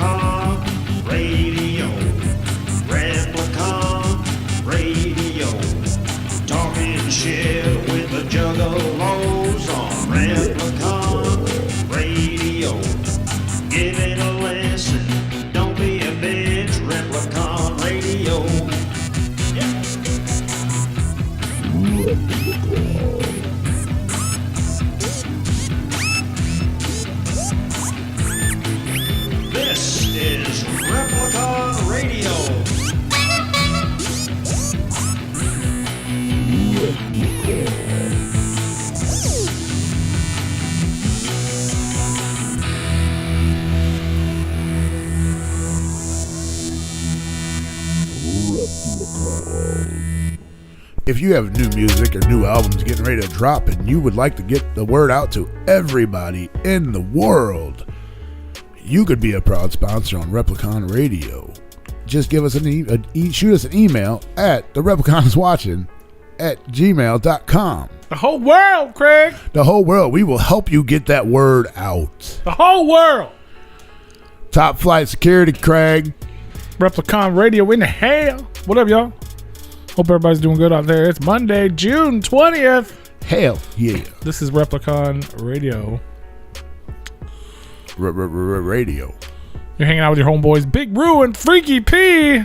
Replicon Radio. Replicon Radio. Talking shit with the Juggalos on Replicon Radio. Give it a listen. Don't be a bitch. Replicon Radio. Yeah. This is Replicon Radio. If you have new music or new albums getting ready to drop and you would like to get the word out to everybody in the world, you could be a proud sponsor on Replicon Radio. Just give us shoot us an email at Therepliconiswatching@gmail.com. The whole world, Craig. The whole world. We will help you get that word out. The whole world. Top flight security, Craig. Replicon Radio in the hell. What up, y'all? Hope everybody's doing good out there. It's Monday, June 20th. Hell yeah. This is Replicon Radio. Radio. You're hanging out with your homeboys, Big Roo and Freaky P.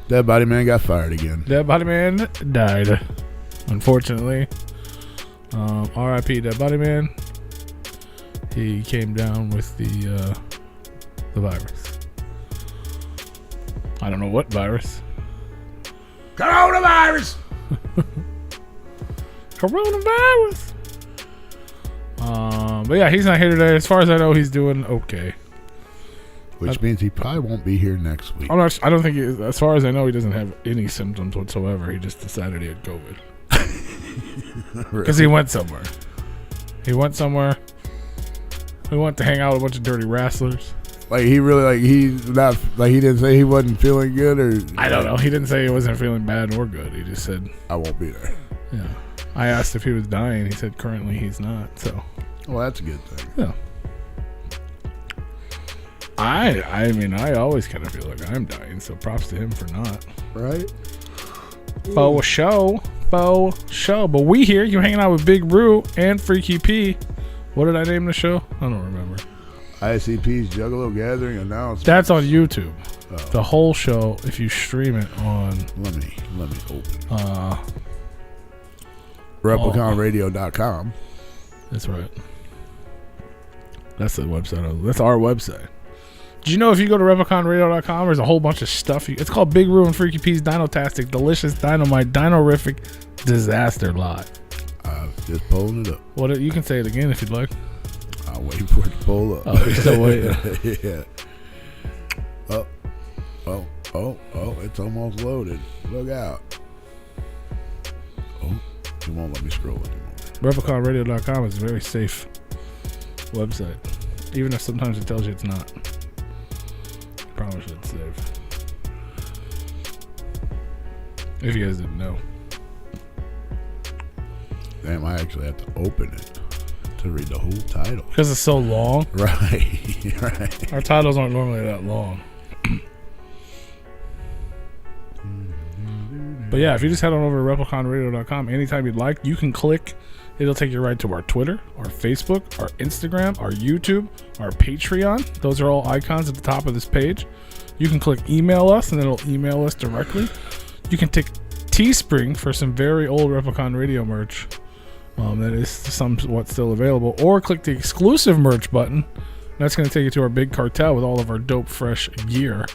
Dead Body Man got fired again. Dead Body Man died, unfortunately. R.I.P. Dead Body Man. He came down with the virus. I don't know what virus. Coronavirus. Coronavirus. But yeah, he's not here today. As far as I know, he's doing okay. Which means he probably won't be here next week. I don't think, as far as I know, he doesnn't have any symptoms whatsoever. He just decided he had COVID. Because he went somewhere. He went to hang out with a bunch of dirty wrestlers. Like he really he didn't say he wasn't feeling good, or I don't know. He didn't say he wasn't feeling bad or good. He just said I won't be there. Yeah. I asked if he was dying. He said currently he's not. So. Well, that's a good thing. Yeah. I mean, I always kind of feel like I'm dying. So props to him for not. Right. Faux show. But we here. You hanging out with Big Roo and Freaky P. What did I name the show? I don't remember. ICP's Juggalo Gathering Announcements. That's on YouTube. Oh. The whole show, if you stream it on... Let me open it. Repliconradio.com. That's right. That's the website. That's our website. Do you know if you go to repliconradio.com, there's a whole bunch of stuff. It's called Big Roo and Freaky P's Dinotastic, Delicious Dynamite, Dinorific Disaster Lot. Just pulling it up. What you can say it again if you'd like. I'll wait for it to pull up. Oh, you're still waiting. Yeah. Oh, it's almost loaded. Look out. Oh, it won't let me scroll anymore. Repliconradio.com is a very safe website. Even if sometimes it tells you it's not. I promise you it's safe. If you guys didn't know. Damn, I actually have to open it to read the whole title. Because it's so long. Right. Our titles aren't normally that long. But yeah, if you just head on over to repliconradio.com anytime you'd like, you can click. It'll take you right to our Twitter, our Facebook, our Instagram, our YouTube, our Patreon. Those are all icons at the top of this page. You can click email us, and it'll email us directly. You can take Teespring for some very old Replicon Radio merch that is somewhat still available, or click the exclusive merch button. That's going to take you to our big cartel with all of our dope, fresh gear.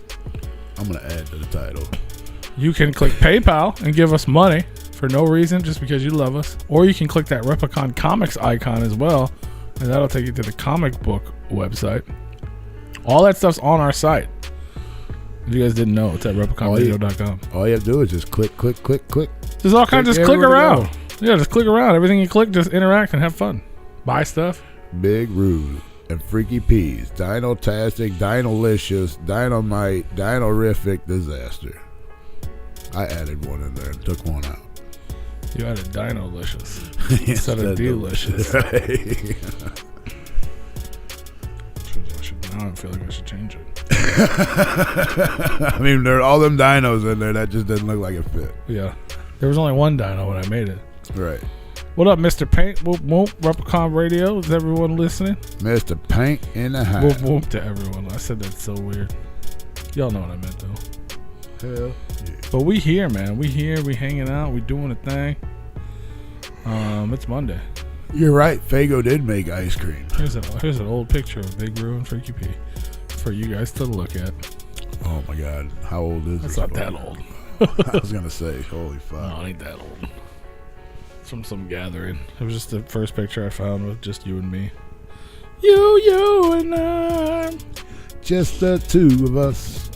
I'm going to add to the title. You can click PayPal and give us money for no reason, just because you love us. Or you can click that Replicon Comics icon as well, and that'll take you to the comic book website. All that stuff's on our site. If you guys didn't know, it's at repliconradio.com. All you have to do is just click. There's all kinds. Just click around. Yeah, just click around. Everything you click, just interact and have fun. Buy stuff. Big Roo and Freaky P's Dinotastic, Dinolicious, Dynamite, Dinorific Disaster. I added one in there and took one out. You added Dinolicious instead of Delicious. Right. I should don't feel like I should change it. I mean, there are all them dinos in there that just doesn't look like it fit. Yeah. There was only one dino when I made it. Right. What up, Mr. Paint? Whoop, whoop. Replicon Radio. Is everyone listening? Mr. Paint in the house. Whoop, whoop to everyone. I said that's so weird. Y'all know what I meant, though. Hell yeah. But we here, man. We here. We hanging out. We doing a thing. It's Monday. You're right. Fago did make ice cream. Here's an old picture of Big Brew and Freaky P for you guys to look at. Oh my God. How old is That's this? not that old. I was going to say, holy fuck. No, it ain't that old. It's from some gathering. It was just the first picture I found with just you and me. You and I. Just the two of us.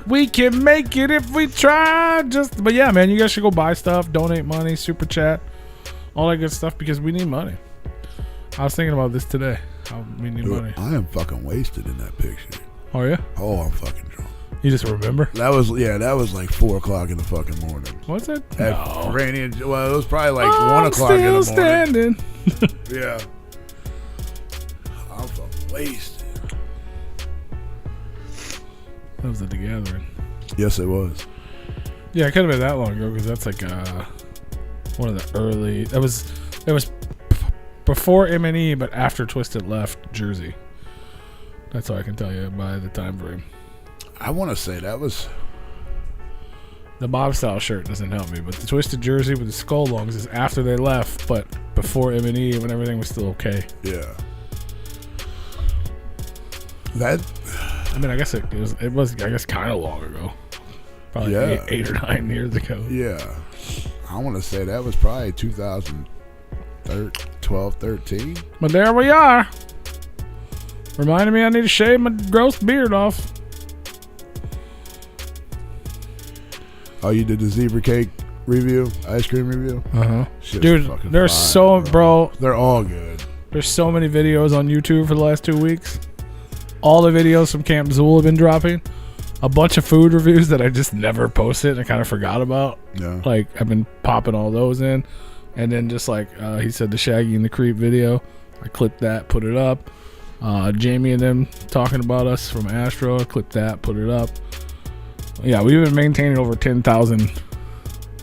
We can make it if we try. But yeah, man, you guys should go buy stuff, donate money, super chat, all that good stuff because we need money. I was thinking about this today. How we need money. I am fucking wasted in that picture. Oh yeah? Oh, I'm fucking drunk. You just remember? That was like 4 o'clock in the fucking morning. What's it? Well, it was probably like 1 o'clock in the morning. Standing. Yeah. I'm fucking wasted. That was at the gathering. Yes, it was. Yeah, it could have been that long ago because that's like one of the early. It was before M&E, but after Twisted left Jersey. That's all I can tell you by the time frame. I want to say that was. The mob style shirt doesn't help me, but the Twisted jersey with the skull longs is after they left, but before M&E when everything was still okay. Yeah. That. I mean, I guess it was I guess kind of long ago. Probably 8 or 9 years ago. Yeah. I want to say that was probably 2012, 13. But there we are. Reminded me I need to shave my gross beard off. Oh, you did the zebra cake review? Ice cream review? Uh-huh. Shit's Dude, fucking there's fire, bro. They're all good. There's so many videos on YouTube for the last 2 weeks. All the videos from Camp Zool have been dropping. A bunch of food reviews that I just never posted and I kind of forgot about. Yeah. Like, I've been popping all those in. And then just like he said, the Shaggy and the Creep video. I clipped that, put it up. Jamie and them talking about us from Astro. I clipped that, put it up. Yeah, we've been maintaining over 10,000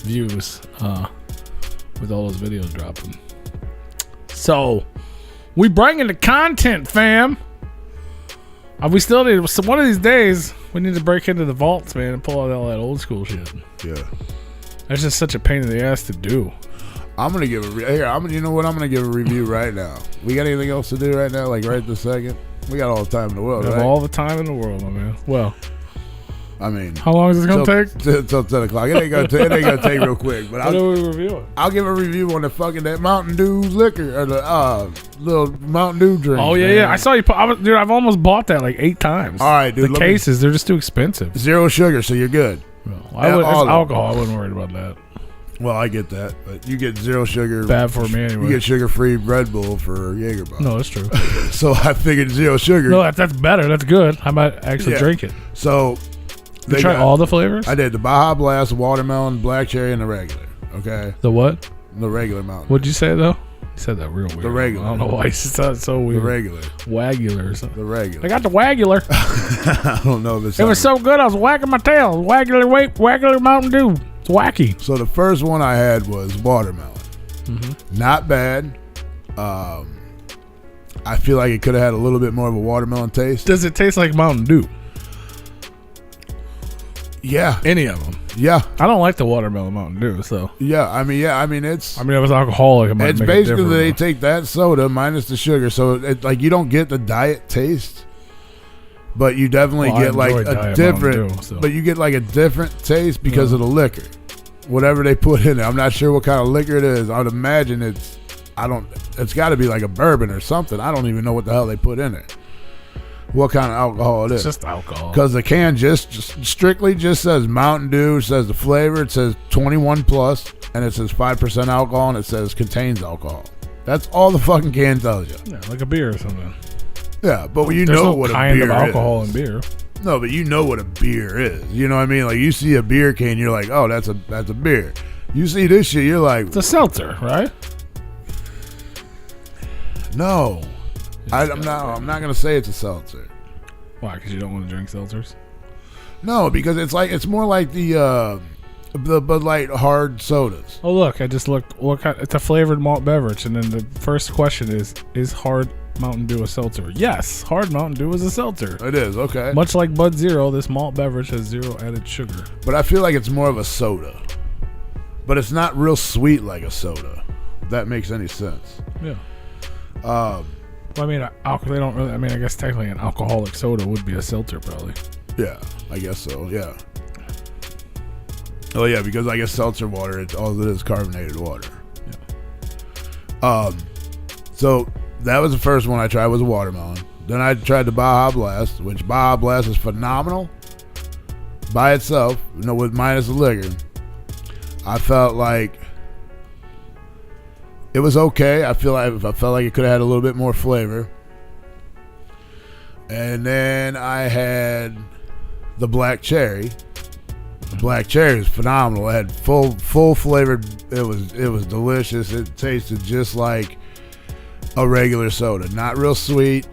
views with all those videos dropping. So, we bringing the content, fam. We still need, so one of these days, we need to break into the vaults, man, and pull out all that old school shit. Yeah. That's just such a pain in the ass to do. I'm going to give you know what? I'm going to give a review right now. We got anything else to do right now? Like right this second? We got all the time in the world, We have right? all the time in the world, my man. Well, I mean, how long is this going to take? Till 10 o'clock. It ain't going to take real quick. But What are we reviewing? I'll give a review on the fucking that Mountain Dew liquor or the little Mountain Dew drink. Oh, yeah, man. yeah. I saw you dude, I've almost bought that like 8 times. All right, dude. The cases, they're just too expensive. 0 sugar, so you're good. Well, Yeah, it's alcohol. I wasn't worried about that. Well, I get that, but you get 0 sugar. Bad for me anyway. You get sugar-free Red Bull for Jaeger. No, that's true. So I figured 0 sugar. No, that's better. That's good. I might actually drink it. So You try all the flavors? I did the Baja Blast, watermelon, black cherry, and the regular. Okay, The what? the regular Mountain. What'd you say, though? You said that real weird. The regular. I don't know why you said it so The weird. regular. Wagular or something. The regular. I got the wagular. I don't know if it's. It was so good, I was wagging my tail. Wagular Mountain Dew. It's wacky. So the first one I had was watermelon. Mm-hmm. Not bad. I feel like it could have had a little bit more of a watermelon taste. Does it taste like Mountain Dew? Yeah. Any of them? Yeah. I don't like the watermelon Mountain Dew, so. Yeah. I mean, it's. I mean, if it was alcoholic, it might It's make a basically difference. they take that soda minus the sugar, so like you don't get the diet taste, but you definitely Well, I get like enjoy a Diet different. Mountain Dew, so. But you get like a different taste because of the liquor, whatever they put in it. I'm not sure what kind of liquor it is. I would imagine it's got to be like a bourbon or something. I don't even know what the hell they put in it. What kind of alcohol it is? It's just alcohol. Because the can just strictly says Mountain Dew. It says the flavor. It says 21 plus, and it says 5% alcohol, and it says contains alcohol. That's all the fucking can tells you. Yeah, like a beer or something. Yeah, but you There's know no what a kind beer of alcohol is. in beer. No, but you know what a beer is. You know what I mean? Like you see a beer can, you're like, oh, that's a beer. You see this shit, you're like, It's a seltzer, right? no. I'm not gonna say it's a seltzer. Why? Because you don't want to drink seltzers? No, because it's more like the Bud Light hard sodas. Oh, look! I just looked. It's a flavored malt beverage, and then the first question is hard Mountain Dew a seltzer? Yes, hard Mountain Dew is a seltzer. It is, okay. Much like Bud Zero, this malt beverage has zero added sugar. But I feel like it's more of a soda. But it's not real sweet like a soda. If that makes any sense. Yeah. Well, I mean, they don't really. I mean, I guess technically an alcoholic soda would be a seltzer, probably. Yeah, I guess so. Yeah. Oh yeah, because I guess seltzer water, all it is carbonated water. Yeah. So that was the first one I tried, was a watermelon. Then I tried the Baja Blast, which Baja Blast is phenomenal by itself, with minus the liquor. I felt like it was okay. I felt like it could have had a little bit more flavor. And then I had the black cherry. The black cherry was phenomenal. It had full flavored. It was delicious. It tasted just like a regular soda, not real sweet.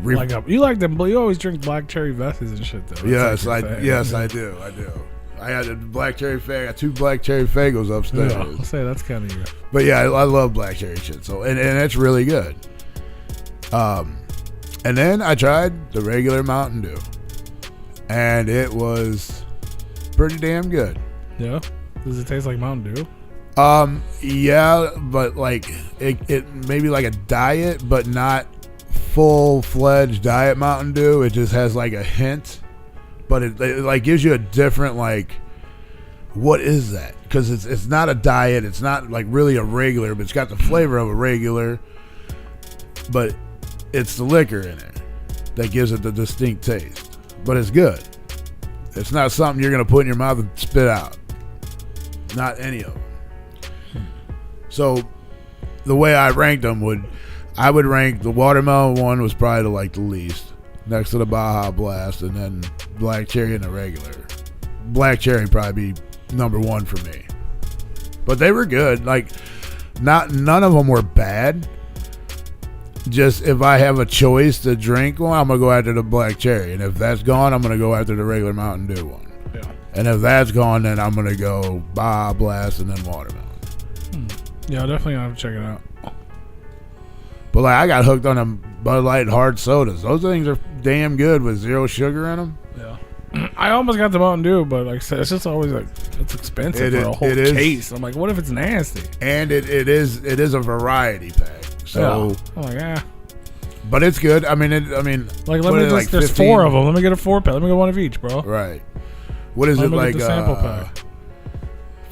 You like them? You always drink black cherry Vesses and shit, though. Yes, I do. I had a black cherry Fag. I got 2 black cherry Fagos upstairs. Yeah, I'll say that's kind of you. But yeah, I love black cherry shit. So and it's really good. And then I tried the regular Mountain Dew, and it was pretty damn good. Yeah. Does it taste like Mountain Dew? Yeah, but like it maybe like a diet, but not full-fledged diet Mountain Dew. It just has like a hint, but it like gives you a different like, what is that? Because it's not a diet. It's not like really a regular, but it's got the flavor of a regular, but it's the liquor in it that gives it the distinct taste. But it's good. It's not something you're gonna put in your mouth and spit out. Not any of them. So the way I ranked them I would rank the watermelon one was probably like the least, next to the Baja Blast, and then black cherry and the regular. Black cherry probably be number 1 for me. But they were good. Like none of them were bad. Just if I have a choice to drink one, I'm gonna go after the black cherry, and if that's gone, I'm gonna go after the regular Mountain Dew one. Yeah. And if that's gone, then I'm gonna go Baja Blast and then watermelon. Yeah, definitely gonna have to check it out. But like I got hooked on them Bud Light hard sodas. Those things are damn good with zero sugar in them. Yeah. I almost got the Mountain Dew, but like I said, it's just always like it's expensive for a whole case. I'm like, what if it's nasty? And it is a variety pack. So yeah. I'm like, yeah. But it's good. I mean, like let me just. Like there's 15? 4 of them. Let me get a 4-pack. Let me get one of each, bro. Right. What is it like? Sample pack.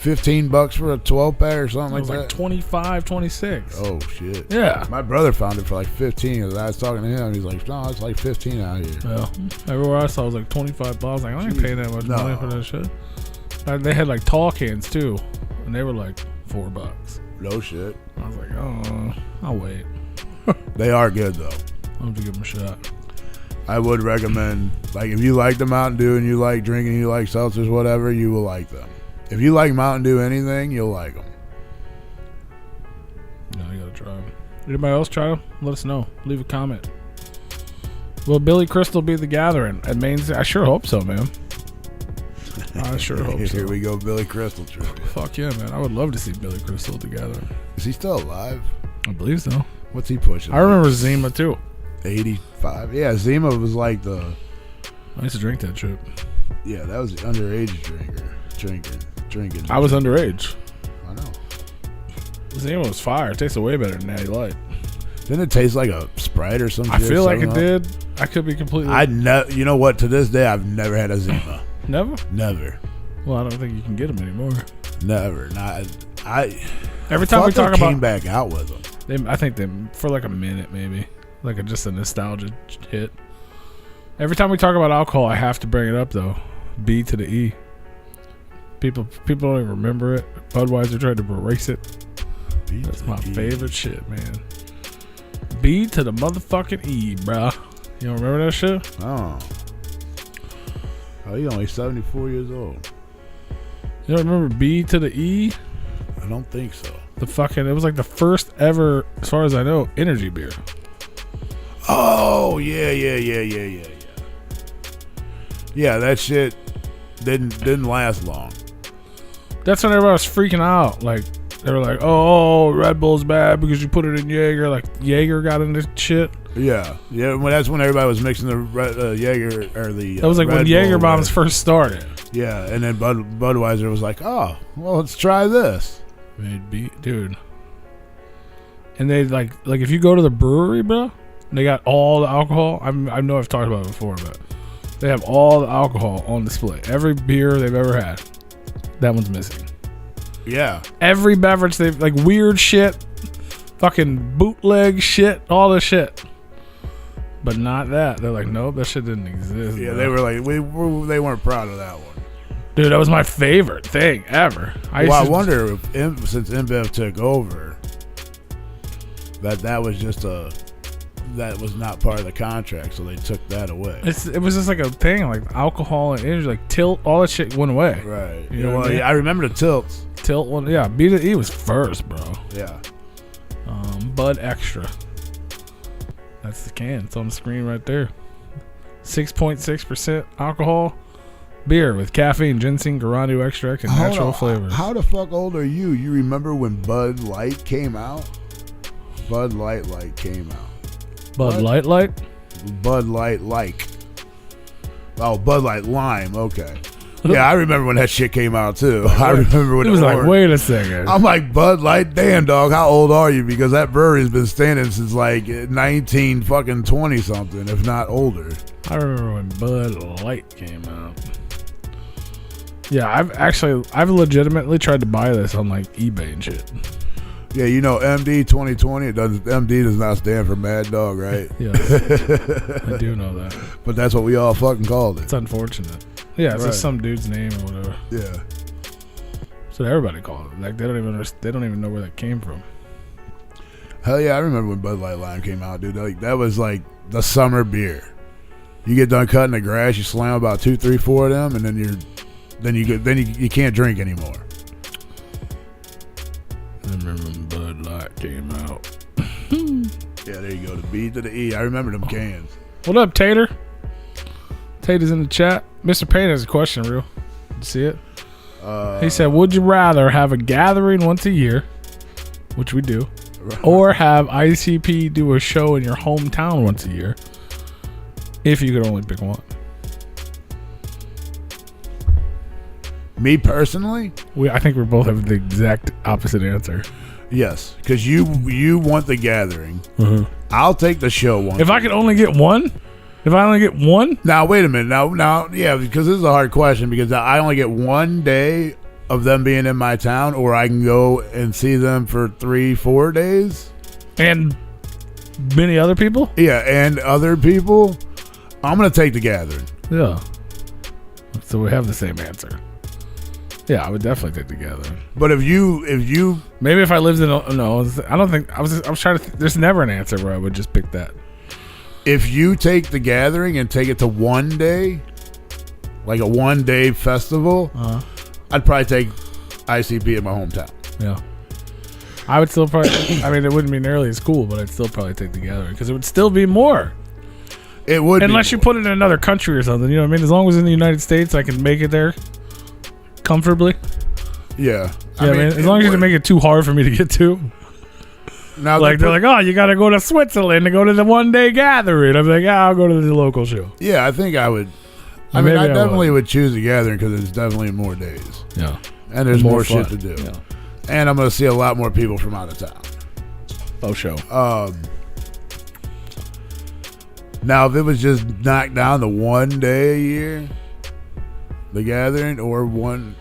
$15 for a 12-pack or something like that? It was like 25, 26. Oh, shit. Yeah. My brother found it for like 15. I was talking to him. He's like, no, it's like 15 out here. Yeah. Everywhere I saw it was like 25 bucks. I was like, I ain't paying that much money for that shit. They had like tall cans, too. And they were like $4. No shit. I was like, oh, I'll wait. They are good, though. I'll have to give them a shot. I would recommend, like, if you like the Mountain Dew and you like drinking, you like seltzers, whatever, you will like them. If you like Mountain Dew anything, you'll like them. No, you gotta try them. Anybody else try them? Let us know. Leave a comment. Will Billy Crystal be the gathering at Main? I sure hope so, man. I sure hope so. Here we go, Billy Crystal trivia. Fuck yeah, man. I would love to see Billy Crystal together. Is he still alive? I believe so. What's he pushing? I remember Zima, too. 85. Yeah, Zima was like the... I used to drink that trip. Yeah, that was the underage drinking. I was underage. I know. Zima was fire. It tasted way better than Natty Light. Didn't it taste like a Sprite or something? I feel like it did. I could be completely... You know what? To this day, I've never had a Zima. Never? Never. Well, I don't think you can get them anymore. Never. Every time we talk about... came back out with them. I think they for like a minute, maybe. Like just a nostalgia hit. Every time we talk about alcohol, I have to bring it up, though. B to the E. People don't even remember it. Budweiser tried to erase it. That's my favorite shit, man. B to the motherfucking E, bruh. You don't remember that shit? Oh, you only 74 years old. You don't remember B to the E? I don't think so. It was like the first ever, as far as I know, energy beer. Oh, yeah. Yeah, that shit didn't last long. That's when everybody was freaking out. Like, they were like, oh, Red Bull's bad because you put it in Jaeger. Like, Jaeger got into shit. Yeah. Well, that's when everybody was mixing the Jaeger or the. That was like Red when Jaeger Bull bombs first started. Yeah, and then Budweiser was like, oh, well, let's try this. Dude. And they like if you go to the brewery, bro, they got all the alcohol. I know I've talked about it before, but they have all the alcohol on display. Every beer they've ever had, that one's missing. Yeah. Every beverage they've like weird shit, fucking bootleg shit, all this shit. But not that. They're like, nope, that shit didn't exist. Yeah, bro. they were like, they weren't proud of that one. Dude, that was my favorite thing ever. I wonder if since InBev took over, that was just that was not part of the contract, so they took that away. It was just like a thing, like alcohol and energy, like Tilt, all that shit went away. Right. You know what I mean? I remember the Tilts. Tilt one, yeah. B to E was first, bro. Yeah. Bud Extra. That's the can. It's on the screen right there. 6.6% alcohol beer with caffeine, ginseng, geronimo extract, and natural flavors. How the fuck old are you? You remember when Bud Light came out? Bud Light came out. Bud Light? Bud Light like. Oh, Bud Light Lime. Okay. Yeah, I remember when that shit came out too. I remember when it was like, wait a second. I'm like, Bud Light, damn dog, how old are you? Because that brewery's been standing since like 1920 something, if not older. I remember when Bud Light came out. Yeah, I've legitimately tried to buy this on like eBay and shit. Yeah, you know MD 2020. MD does not stand for Mad Dog, right? Yeah, I do know that. But that's what we all fucking called it. It's unfortunate. Yeah, it's just some dude's name or whatever. Yeah. So everybody called it. Like they don't even know where that came from. Hell yeah, I remember when Bud Light Lime came out, dude. Like that was like the summer beer. You get done cutting the grass, you slam about 2, 3, 4 of them, and then you can't drink anymore. I remember when Bud Light came out. Yeah, there you go. The B to the E. I remember them cans. What up, Tater? Tater's in the chat. Mr. Payne has a question, real. Did you see it? He said, would you rather have a gathering once a year, which we do, or have ICP do a show in your hometown once a year, if you could only pick one? Me personally? I think we both have the exact opposite answer. Yes, because you want the gathering. Mm-hmm. I'll take the show one. If I could only get one? If I only get one? Now, wait a minute. Now, yeah, because this is a hard question because I only get one day of them being in my town, or I can go and see them for 3-4 days. And many other people? Yeah, and other people. I'm going to take the gathering. Yeah. So we have the same answer. Yeah, I would definitely take the gathering. But if you maybe if I lived in I don't think I was trying to there's never an answer where I would just pick that. If you take the gathering and take it to one day, like a 1-day festival, I'd probably take ICP in my hometown. Yeah. I would still probably I mean it wouldn't be nearly as cool, but I'd still probably take the gathering because it would still be more. It would unless you put it in another country or something, you know what I mean? As long as it's in the United States I can make it there comfortably. Yeah. I mean, as long as you don't make it too hard for me to get to. Now like they're like, oh, you got to go to Switzerland to go to the 1-day gathering. I'm like, I'll go to the local show. Yeah, I think I would. I mean, I definitely would choose a gathering because it's definitely more days. Yeah. And there's more shit to do. Yeah. And I'm going to see a lot more people from out of town. Oh, show. Now, if it was just knocked down to 1 day a year, the gathering, or one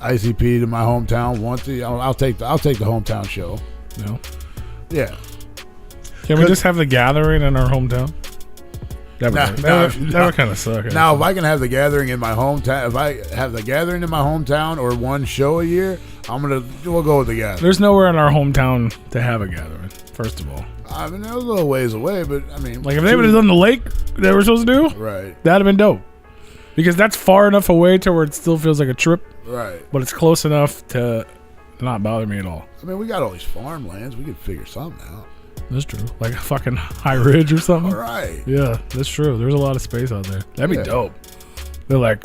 ICP to my hometown once a year, I'll take the hometown show. No. Yeah. Can we just have the gathering in our hometown? That would kind of suck. Now, if I can have the gathering in my hometown, if I have the gathering in my hometown or one show a year, we'll go with the gathering. There's nowhere in our hometown to have a gathering, first of all. I mean, they're a little ways away, but I mean, like if they would have done the lake they were supposed to do, right? That'd have been dope. Because that's far enough away to where it still feels like a trip. Right. But it's close enough to not bother me at all. I mean, we got all these farmlands. We could figure something out. That's true. Like a fucking High Ridge or something. Right. Yeah, that's true. There's a lot of space out there. That'd be Yeah. dope. They're like,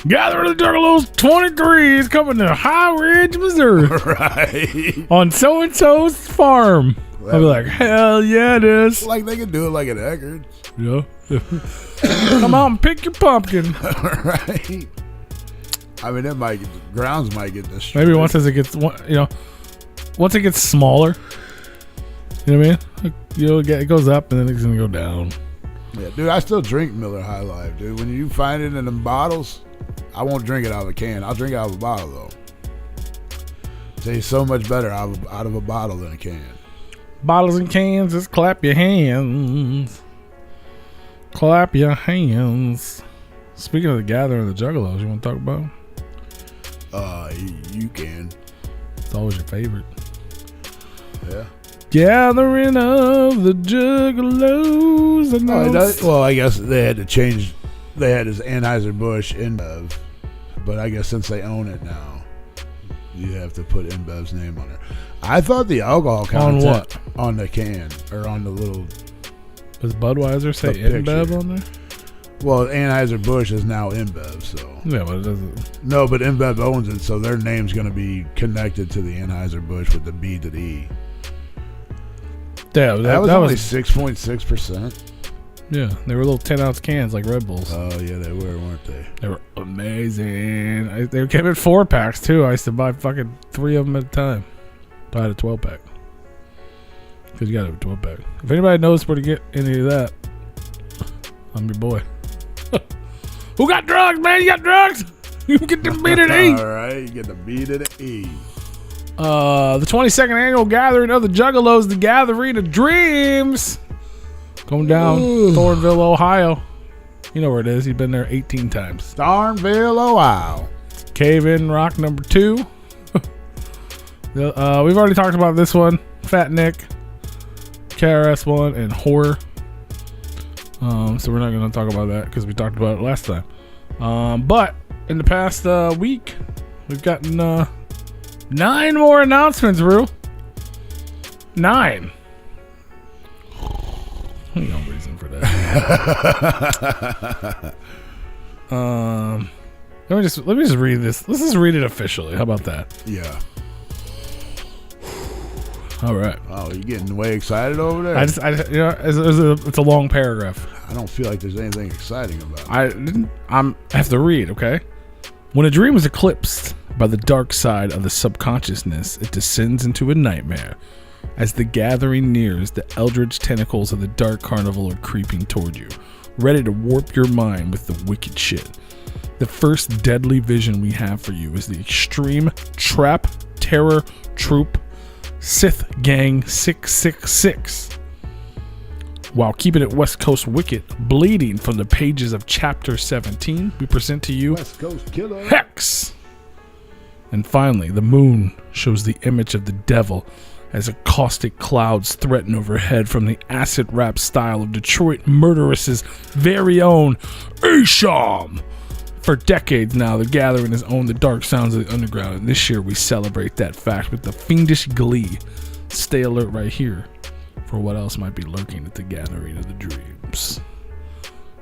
gather the Juggalos 23s coming to High Ridge, Missouri. Right. On so-and-so's farm. I'll be like, hell yeah, it is. Like they could do it like at Eckerd's. Yeah. Come out and pick your pumpkin. Right. I mean, grounds might get destroyed. Maybe once it gets, once it gets smaller. You know what I mean? It goes up and then it's gonna go down. Yeah, dude, I still drink Miller High Life, dude. When you find it in them bottles, I won't drink it out of a can. I'll drink it out of a bottle though. Tastes so much better out of a bottle than a can. Bottles and cans, just clap your hands. Clap your hands. Speaking of the gathering of the Juggalos, you want to talk about them? You can. It's always your favorite. Yeah. Gathering of the Juggalos. Well, I guess they had to change. They had his Anheuser-Busch InBev, but I guess since they own it now, you have to put InBev's name on it. I thought the alcohol content on what? On the can or on the little. Does Budweiser say InBev on there? Well, Anheuser-Busch is now InBev, so. Yeah, but it doesn't. No, but InBev owns it, so their name's going to be connected to the Anheuser-Busch with the B to the E. Yeah, that was only 6.6%. Yeah, they were little 10-ounce cans like Red Bulls. Oh, yeah, they were, weren't they? They were amazing. They came in 4-packs, too. I used to buy fucking 3 of them at a time. I had a 12-pack. Because you got to have a 12-pack. If anybody knows where to get any of that, I'm your boy. Who got drugs, man? You got drugs? You can get the B to the E. All right, you get the B to the E. The 22nd annual gathering of the Juggalos, the Gathering of Dreams. Going down Thornville, Ohio. You know where it is. He's been there 18 times. Thornville, Ohio. Cave In Rock number 2. We've already talked about this one. Fat Nick, KRS One, and Horror. So we're not going to talk about that because we talked about it last time. But in the past week, we've gotten 9 more announcements, Rue. 9. No reason for that. Let me just read this. Let's just read it officially. How about that? Yeah. All right. Oh, you getting way excited over there? I it's a long paragraph. I don't feel like there's anything exciting about it. I have to read, okay? When a dream is eclipsed by the dark side of the subconsciousness, it descends into a nightmare. As the gathering nears, the eldritch tentacles of the dark carnival are creeping toward you, ready to warp your mind with the wicked shit. The first deadly vision we have for you is the extreme trap terror troop Sith Gang 666. While keeping it West Coast wicked, bleeding from the pages of Chapter 17, we present to you West Coast Killer. Hex! And finally, the moon shows the image of the devil as a caustic clouds threaten overhead from the acid rap style of Detroit murderess's very own Eshop. For decades now, the Gathering has owned the dark sounds of the underground, and this year we celebrate that fact with the fiendish glee. Stay alert right here for what else might be lurking at the Gathering of the Dreams.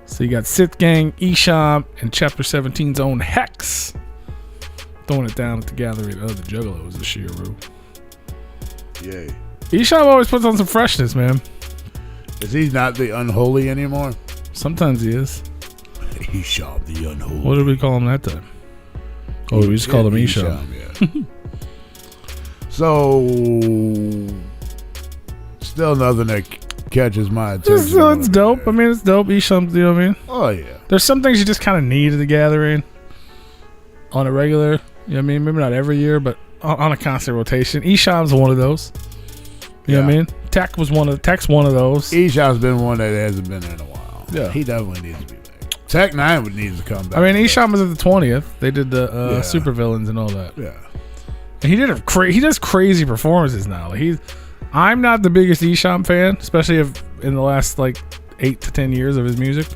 So you got Sith Gang, Eshop, and Chapter 17's own Hex throwing it down at the Gathering of the Juggalos this year, Roo. Yay. Eshop always puts on some freshness, man. Is he not the unholy anymore? Sometimes he is. Eshop the unholy. What did we call him that time? Oh, we just called him Eshop. Yeah. So, still nothing that catches my attention. It's dope. I mean, it's dope. Eshop, you know what I mean? Oh, yeah. There's some things you just kind of need at the Gathering on a regular, you know what I mean? Maybe not every year, but on a constant rotation. Eshop's one of those. You know what I mean? Tech's one of those. Eshop's been one that hasn't been in a while. Yeah. He definitely needs to be back. Tech 9 would need to come back. I mean, Eshop was at the 20th. They did the supervillains and all that. Yeah. And he does crazy performances now. Like I'm not the biggest Eshop fan, especially in the last like 8 to 10 years of his music.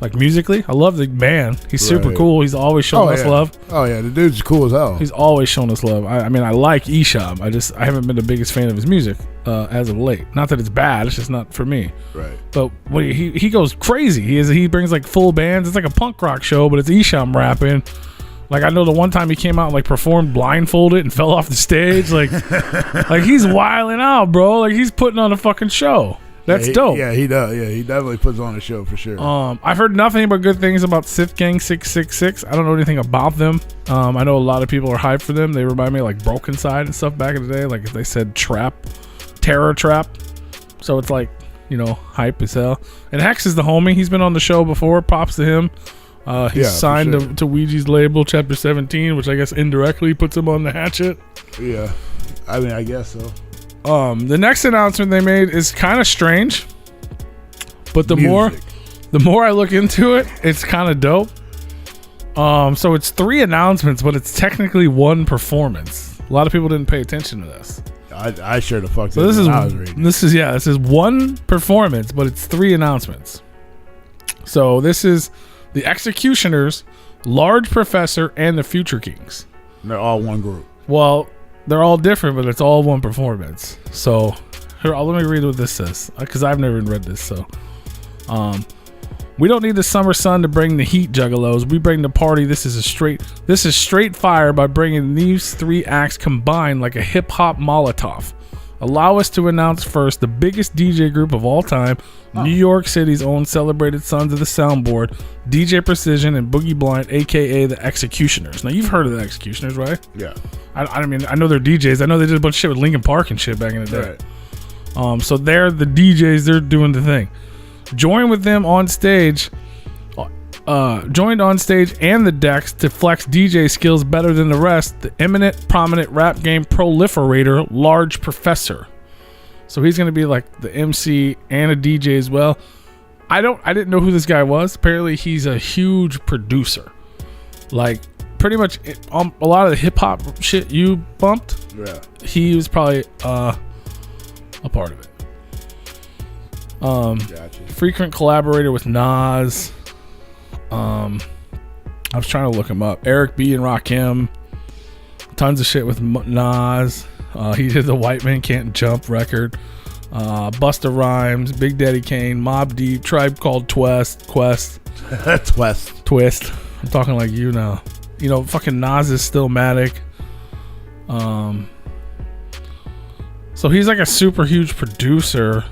Like musically, I love the band. He's super Right. cool. He's always showing us love. Oh yeah, the dude's cool as hell. He's always shown us love. I mean, I like Eshop. I haven't been the biggest fan of his music as of late. Not that it's bad. It's just not for me. Right. But when he goes crazy. He brings like full bands. It's like a punk rock show, but it's Eshop rapping. Like I know the one time he came out and like performed blindfolded and fell off the stage. Like he's wilding out, bro. Like he's putting on a fucking show. That's dope. Yeah, he does. Yeah, he definitely puts on a show for sure. I've heard nothing but good things about Sith Gang 666. I don't know anything about them. I know a lot of people are hyped for them. They remind me of like Broken Side and stuff back in the day. Like if they said Terror Trap. So it's like, hype as hell. And Hex is the homie. He's been on the show before. Props to him. He's signed to Ouija's label, Chapter 17, which I guess indirectly puts him on the hatchet. Yeah. I mean, I guess so. The next announcement they made is kind of strange, but the Music. more I look into it, it's kind of dope. So it's 3 announcements, but it's technically 1 performance. A lot of people didn't pay attention to this. I sure the fuck So did when I was reading. this is 1 performance, but it's 3 announcements. So this is the Executioners, Large Professor, and the Future Kings. They're all one group. Well, they're all different, but it's all 1 performance. So here, let me read what this says, because I've never even read this. So, we don't need the summer sun to bring the heat, Juggalos. We bring the party. This is straight fire by bringing these 3 acts combined like a hip hop Molotov. Allow us to announce first the biggest DJ group of all time, New York City's own celebrated sons of the soundboard, DJ Precision and Boogie Blind, aka the Executioners. Now you've heard of the Executioners, right? Yeah. I mean, I know they're DJs. I know they did a bunch of shit with Linkin Park and shit back in the day. Right. So they're the DJs. They're doing the thing. Joined on stage and the decks to flex DJ skills better than the rest, the eminent, prominent rap game proliferator, Large Professor. So he's going to be like the MC and a DJ as well. I didn't know who this guy was. Apparently he's a huge producer. Like pretty much a lot of the hip hop shit you bumped. Yeah. He was probably a part of it. Gotcha. Frequent collaborator with Nas. I was trying to look him up. Eric B and Rakim. Tons of shit with Nas. He did the White Man Can't Jump record. Busta Rhymes, Big Daddy Kane, Mobb Deep, Tribe Called Quest. Twist. I'm talking like you now. Fucking Nas is Stillmatic. So he's like a super huge producer,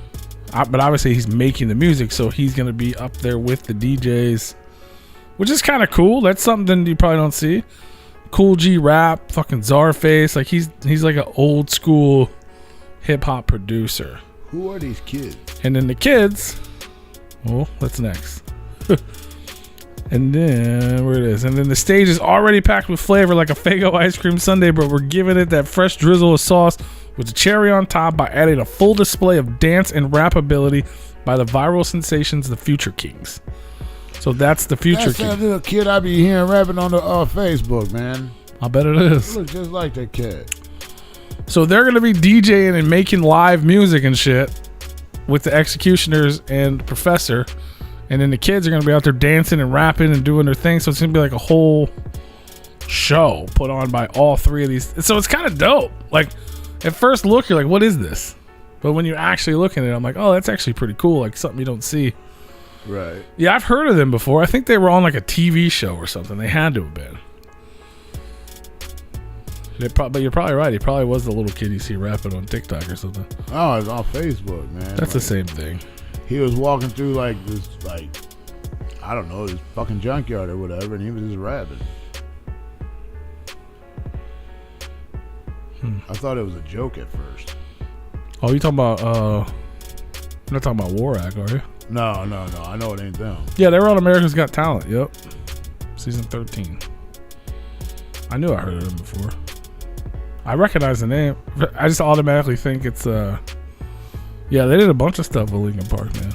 but obviously he's making the music, so he's gonna be up there with the DJs, which is kind of cool. That's something you probably don't see. Cool G Rap, fucking Czarface, like he's like an old school hip hop producer. Who are these kids? And then the kids, well, that's next. And then where it is, and then the stage is already packed with flavor like a Faygo ice cream sundae, but we're giving it that fresh drizzle of sauce with the cherry on top by adding a full display of dance and rap ability by the viral sensations, the Future Kings. So that's the Future That's King. that little kid I be hearing rapping on the Facebook, man. I bet it is. Look just like that kid. So they're gonna be DJing and making live music and shit with the Executioners and Professor, and then the kids are gonna be out there dancing and rapping and doing their thing. So it's gonna be like a whole show put on by all 3 of these. So it's kind of dope. Like at first look, you're like, what is this? But when you actually look at it, I'm like, oh, that's actually pretty cool. Like something you don't see. Right. Yeah, I've heard of them before. I think they were on like a TV show or something. They had to have been. But you're probably right. He probably was the little kid you see rapping on TikTok or something. Oh, it's on Facebook, man. That's the same thing. He was walking through like this, like, I don't know, this fucking junkyard or whatever, and he was just rapping. I thought it was a joke at first. Oh, you talking about you're not talking about Warak, are you? No. I know it ain't them. Yeah, they were on America's Got Talent. Yep. Season 13. I knew I heard of them before. I recognize the name. I just automatically think it's yeah, they did a bunch of stuff with Linkin Park, man.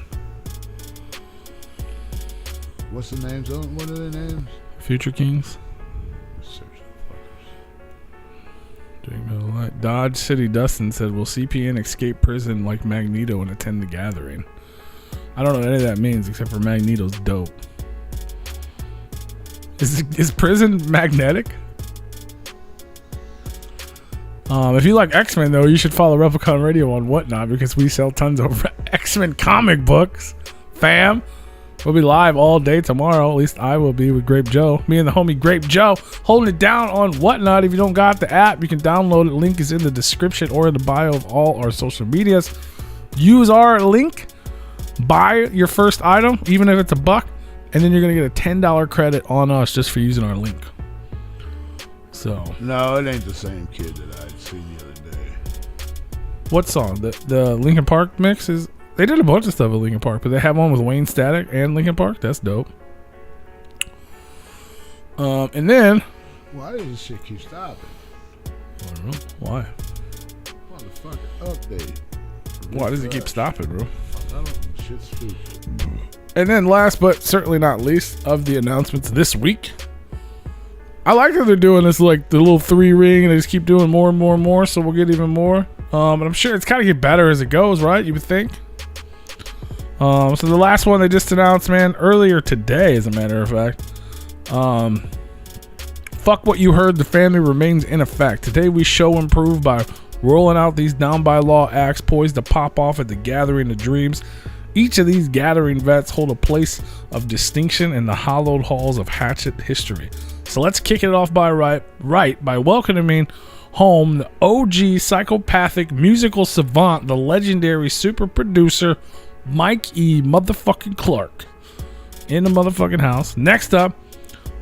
What's the names of them? What are their names? Future Kings. Search the Drake Middle Light. Dodge City Dustin said, will CPN escape prison like Magneto and attend the gathering? I don't know what any of that means except for Magneto's dope. Is prison magnetic? If you like X-Men, though, you should follow Replicon Radio on Whatnot because we sell tons of X-Men comic books. Fam, we'll be live all day tomorrow. At least I will be with Grape Joe. Me and the homie Grape Joe holding it down on Whatnot. If you don't got the app, you can download it. Link is in the description or in the bio of all our social medias. Use our link. Buy your first item, even if it's $1, and then you're going to get a $10 credit on us just for using our link. So no, it ain't the same kid that I'd seen the other day. What song? The Linkin Park mix is. They did a bunch of stuff at Linkin Park, but they have one with Wayne Static and Linkin Park. That's dope. And then why does this shit keep stopping? I don't know why. Motherfucker, update. Why does it keep stopping, bro? Shit's stupid. And then last but certainly not least of the announcements this week. I like that they're doing this like the little 3-ring and they just keep doing more and more and more, so we'll get even more. And I'm sure it's kind of get better as it goes, right? You would think. So the last one they just announced, man, earlier today, as a matter of fact. Fuck what you heard, the family remains in effect. Today we show and prove by rolling out these down by law acts poised to pop off at the Gathering of Dreams. Each of these gathering vets hold a place of distinction in the hallowed halls of Hatchet history. So let's kick it off by by welcoming home the OG psychopathic musical savant, the legendary super producer, Mike E. motherfucking Clark, in the motherfucking house. Next up,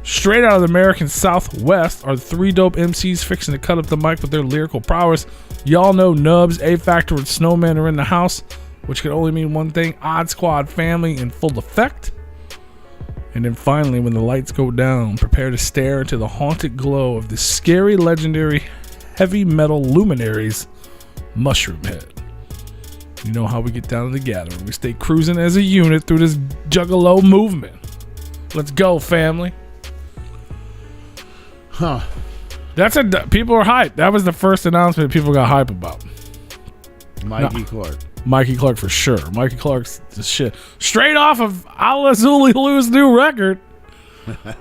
straight out of the American Southwest, are the 3 dope MCs fixing to cut up the mic with their lyrical prowess. Y'all know Nubs, A-Factor, and Snowman are in the house, which can only mean one thing: Odd Squad family in full effect. And then finally, when the lights go down, prepare to stare into the haunted glow of the scary, legendary, heavy metal luminaries, Mushroom Head. You know how we get down to the Gathering. We stay cruising as a unit through this Juggalo movement. Let's go, family. Huh. People are hyped. That was the first announcement people got hype about. Mikey Clark. Mikey Clark for sure. Mikey Clark's the shit. Straight off of Ala Zulu's new record.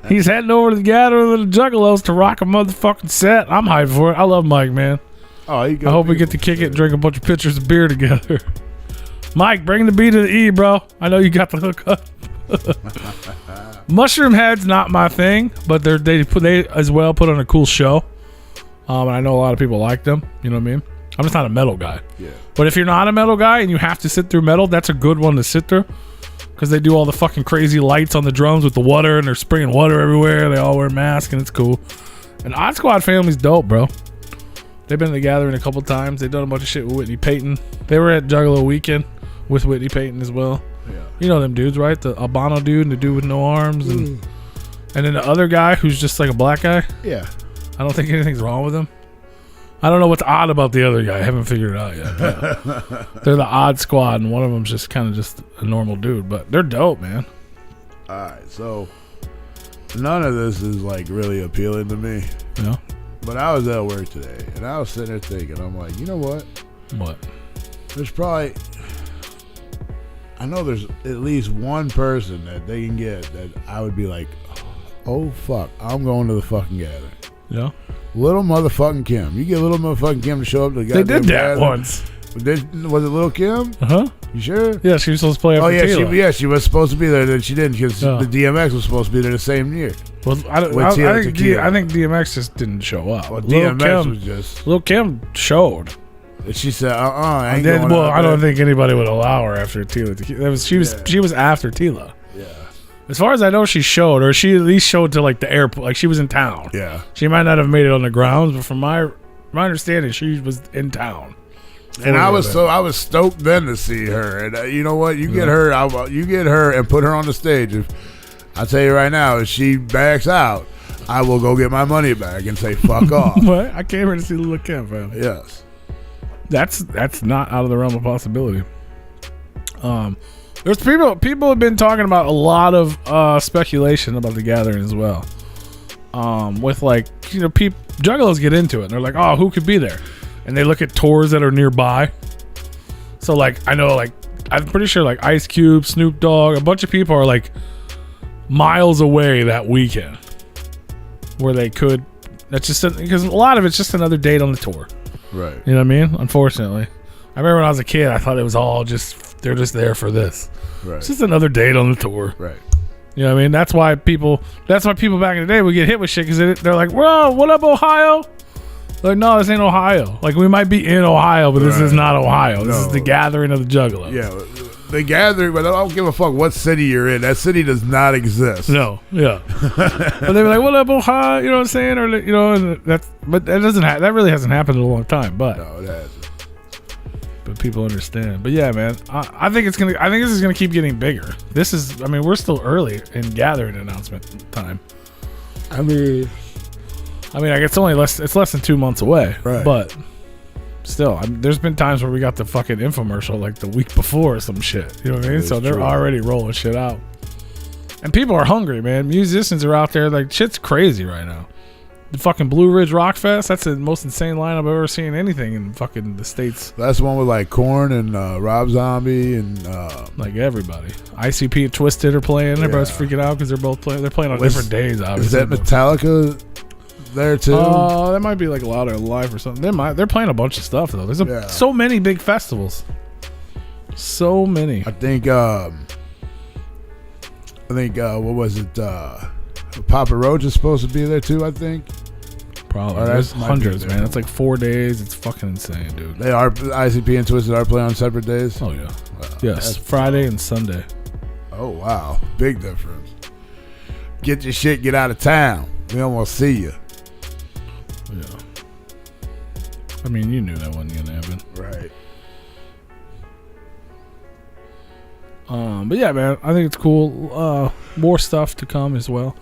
He's heading over to the Gathering of the Juggalos to rock a motherfucking set. I'm hyped for it. I love Mike, man. Oh, I hope we get to kick it and drink a bunch of pitchers of beer together. Mike, bring the B to the E, bro. I know you got the hook up. Mushroom Head's not my thing, but they as well put on a cool show. And I know a lot of people like them. You know what I mean? I'm just not a metal guy. Yeah. But if you're not a metal guy and you have to sit through metal, that's a good one to sit through. Because they do all the fucking crazy lights on the drums with the water, and they're spraying water everywhere. They all wear masks, and it's cool. And Odd Squad family's dope, bro. They've been to the Gathering a couple times. They've done a bunch of shit with Whitney Payton. They were at Juggalo weekend with Whitney Payton as well. Yeah. You know them dudes, right? The albino dude and the dude with no arms. And then the other guy who's just like a black guy. Yeah. I don't think anything's wrong with him. I don't know what's odd about the other guy. I haven't figured it out yet. They're the Odd Squad, and one of them's just kind of just a normal dude. But they're dope, man. All right, so none of this is like really appealing to me. Yeah. But I was at work today, and I was sitting there thinking, I'm like, you know what? What? There's probably, I know there's at least one person that they can get that I would be like, oh fuck, I'm going to the fucking Gathering. Yeah. Little motherfucking Kim. You get little motherfucking Kim to show up to the They did that Gathering. once. Was it Lil Kim? Uh-huh. You sure? Yeah, she was supposed to play after Tila. She was supposed to be there, then she didn't because the DMX was supposed to be there the same year. Well, I think DMX just didn't show up. Well, DMX was just... Lil Kim showed. And she said, I ain't going out I don't think anybody would allow her after Tila. She was after Tila. Yeah. As far as I know, she showed, or she at least showed to like the airport. Like she was in town. Yeah. She might not have made it on the grounds, but from my understanding, she was in town. And I was stoked then to see her. And you know what? You get her and put her on the stage. I'll tell you right now, if she backs out, I will go get my money back and say fuck off. What? I came here to see Lil Kim, fam. Yes. That's not out of the realm of possibility. There's people have been talking about a lot of speculation about the Gathering as well. With like, you know, Juggalos get into it and they're like, oh, who could be there? And they look at tours that are nearby. So like, I know, like, I'm pretty sure like Ice Cube, Snoop Dogg, a bunch of people are like miles away that weekend. where they could. That's just because a lot of it's just another date on the tour. Right. You know what I mean? Unfortunately, I remember when I was a kid, I thought it was all they're just there for this. Right. It's just another date on the tour. Right. You know what I mean? That's why people back in the day would get hit with shit because they're like, "Whoa, what up, Ohio?" Like, no, this ain't Ohio. Like, we might be in Ohio, but this is not Ohio. This is the gathering of the Juggalos. Yeah, the gathering, but I don't give a fuck what city you're in. That city does not exist. No, yeah. But they were like, "What up, Ohio?" You know what I'm saying? Or but that doesn't. That really hasn't happened in a long time. But No, it hasn't. But people understand. But yeah, man, I think this is gonna keep getting bigger. We're still early in gathering announcement time. I mean, like it's less than 2 months away. Right. But still, there's been times where we got the fucking infomercial like the week before or some shit. You know what I mean? So they're already rolling shit out. And people are hungry, man. Musicians are out there. Like, shit's crazy right now. The fucking Blue Ridge Rock Fest, that's the most insane lineup I've ever seen anything in fucking the States. That's the one with like Korn and Rob Zombie and like everybody. ICP and Twisted are playing. Everybody's freaking out because they're both playing. They're playing on different days, obviously. Is that Metallica there too? That might be like Louder Live or something. They're playing a bunch of stuff though. There's so many big festivals. So many. I think what was it? Papa Roach is supposed to be there too, I think. Probably. There's hundreds, man. It's like 4 days. It's fucking insane, dude. They are, ICP and Twisted are playing on separate days? Oh, yeah. Wow, yes, Friday and Sunday. Oh, wow. Big difference. Get your shit, get out of town. We don't want to see you. Yeah. I mean, you knew that wasn't going to happen. Right. But yeah, man, I think it's cool. More stuff to come as well.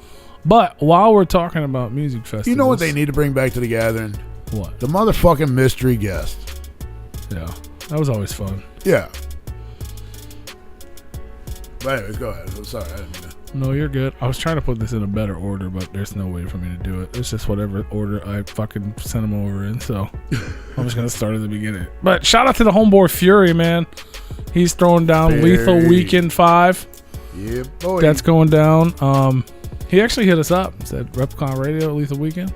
But while we're talking about music festivals, you know what they need to bring back to the gathering? What? The motherfucking mystery guest. Yeah, that was always fun. Yeah. But anyways, go ahead. I'm sorry, I didn't mean to. No, you're good. I was trying to put this in a better order, but there's no way for me to do it. It's just whatever order I fucking sent them over in. So I'm just gonna start at the beginning. But shout out to the homeboy Fury, man. He's throwing down Lethal Weekend 5. Yeah, boy. That's going down. He actually hit us up and said Replicon Radio Lethal Weekend.